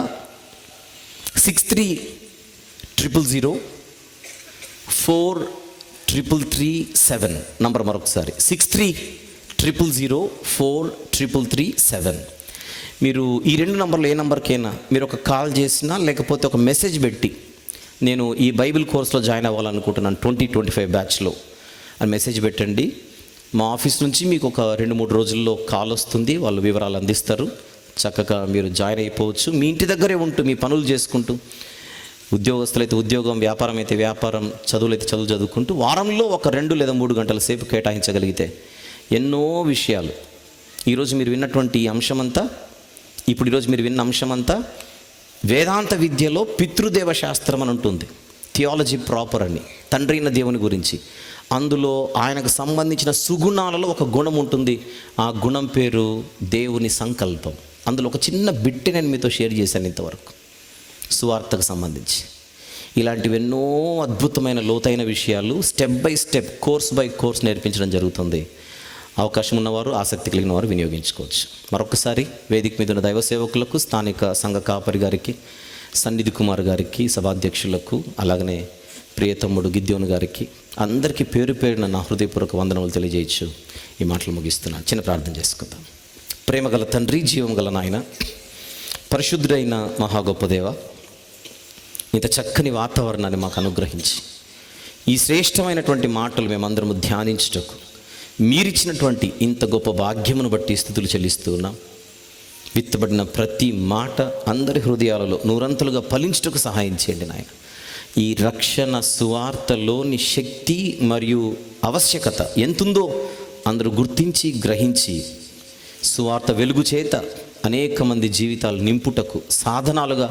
6300043337. నంబర్ మరొకసారి 6300043337. మీరు ఈ 2 నంబర్లు ఏ నంబర్కైనా మీరు ఒక కాల్ చేసినా లేకపోతే ఒక మెసేజ్ పెట్టి, నేను ఈ బైబిల్ కోర్సులో జాయిన్ అవ్వాలనుకుంటున్నాను 2025 బ్యాచ్లో అని మెసేజ్ పెట్టండి. మా ఆఫీస్ నుంచి మీకు ఒక 2-3 రోజుల్లో కాల్ వస్తుంది, వాళ్ళు వివరాలు అందిస్తారు. చక్కగా మీరు జాయిన్ అయిపోవచ్చు. మీ ఇంటి దగ్గరే ఉంటూ మీ పనులు చేసుకుంటూ, ఉద్యోగస్తులైతే ఉద్యోగం, వ్యాపారం అయితే వ్యాపారం, చదువులైతే చదువు చదువుకుంటూ వారంలో ఒక 2 లేదా 3 గంటల సేపు కేటాయించగలిగితే ఎన్నో విషయాలు. ఈరోజు మీరు విన్నటువంటి అంశమంతా, ఈరోజు మీరు విన్న అంశమంతా వేదాంత విద్యలో పితృదేవ శాస్త్రం అని ఉంటుంది, థియాలజీ ప్రాపర్ అని, తండ్రి అయిన దేవుని గురించి. అందులో ఆయనకు సంబంధించిన సుగుణాలలో ఒక గుణం ఉంటుంది. ఆ గుణం పేరు దేవుని సంకల్పం. అందులో ఒక చిన్న బిట్టి నేను మీతో షేర్ చేశాను ఇంతవరకు, సువార్తకు సంబంధించి. ఇలాంటివి ఎన్నో అద్భుతమైన లోతైన విషయాలు step by step, course by course నేర్పించడం జరుగుతుంది. అవకాశం ఉన్నవారు, ఆసక్తి కలిగిన వారు వినియోగించుకోవచ్చు. మరొకసారి వేదిక మీద ఉన్న దైవ సేవకులకు, స్థానిక సంఘ కాపరి గారికి, సన్నిధి కుమార్ గారికి, సభాధ్యక్షులకు, అలాగనే ప్రియతమ్ముడు గిద్యోను గారికి, అందరికీ పేరు పేరున నా హృదయపూర్వక వందనములు తెలియజేయచ్చు. ఈ మాటలు ముగిస్తున్నాను. చిన్న ప్రార్థన చేసుకుందాం. ప్రేమగల తండ్రి, జీవం గల నాయన, పరిశుద్ధుడైన మహా గొప్ప దేవ, ఇంత చక్కని వాతావరణాన్ని మాకు అనుగ్రహించి ఈ శ్రేష్టమైనటువంటి మాటలు మేమందరము ధ్యానించుటకు మీరిచ్చినటువంటి ఇంత గొప్ప భాగ్యమును బట్టి స్తుతులు చెల్లిస్తూ ఉన్నాం. విత్తబడిన ప్రతి మాట అందరి హృదయాలలో 100 ఫలించుటకు సహాయం చేయండి నాయన. ఈ రక్షణ సువార్తలోని శక్తి మరియు ఆవశ్యకత ఎంతుందో అందరూ గుర్తించి గ్రహించి, సువార్త వెలుగు చేత అనేక మంది జీవితాలు నింపుటకు, సాధనాలుగా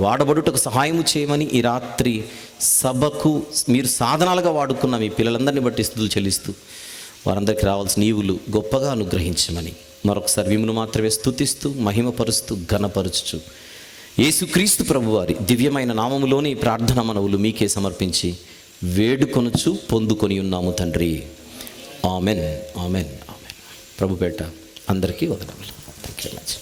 వాడబడుటకు సహాయము చేయమని ఈ రాత్రి సభకు మీరు సాధనాలుగా వాడుకున్న మీ పిల్లలందరినీ బట్టి స్తుతులు చెల్లిస్తూ, వారందరికీ రావాల్సిన ఈవులు గొప్పగా అనుగ్రహించమని మరొకసారి మిమ్మును మాత్రమే స్తుతిస్తూ, మహిమపరుస్తూ, ఘనపరచుచు యేసుక్రీస్తు ప్రభువారి దివ్యమైన నామములోని ప్రార్థన మనవులు మీకే సమర్పించి వేడుకొనుచు పొందుకొని ఉన్నాము తండ్రి. Amen, amen, amen. ప్రభుపేట అందరికీ వదనములు. Thank you very much.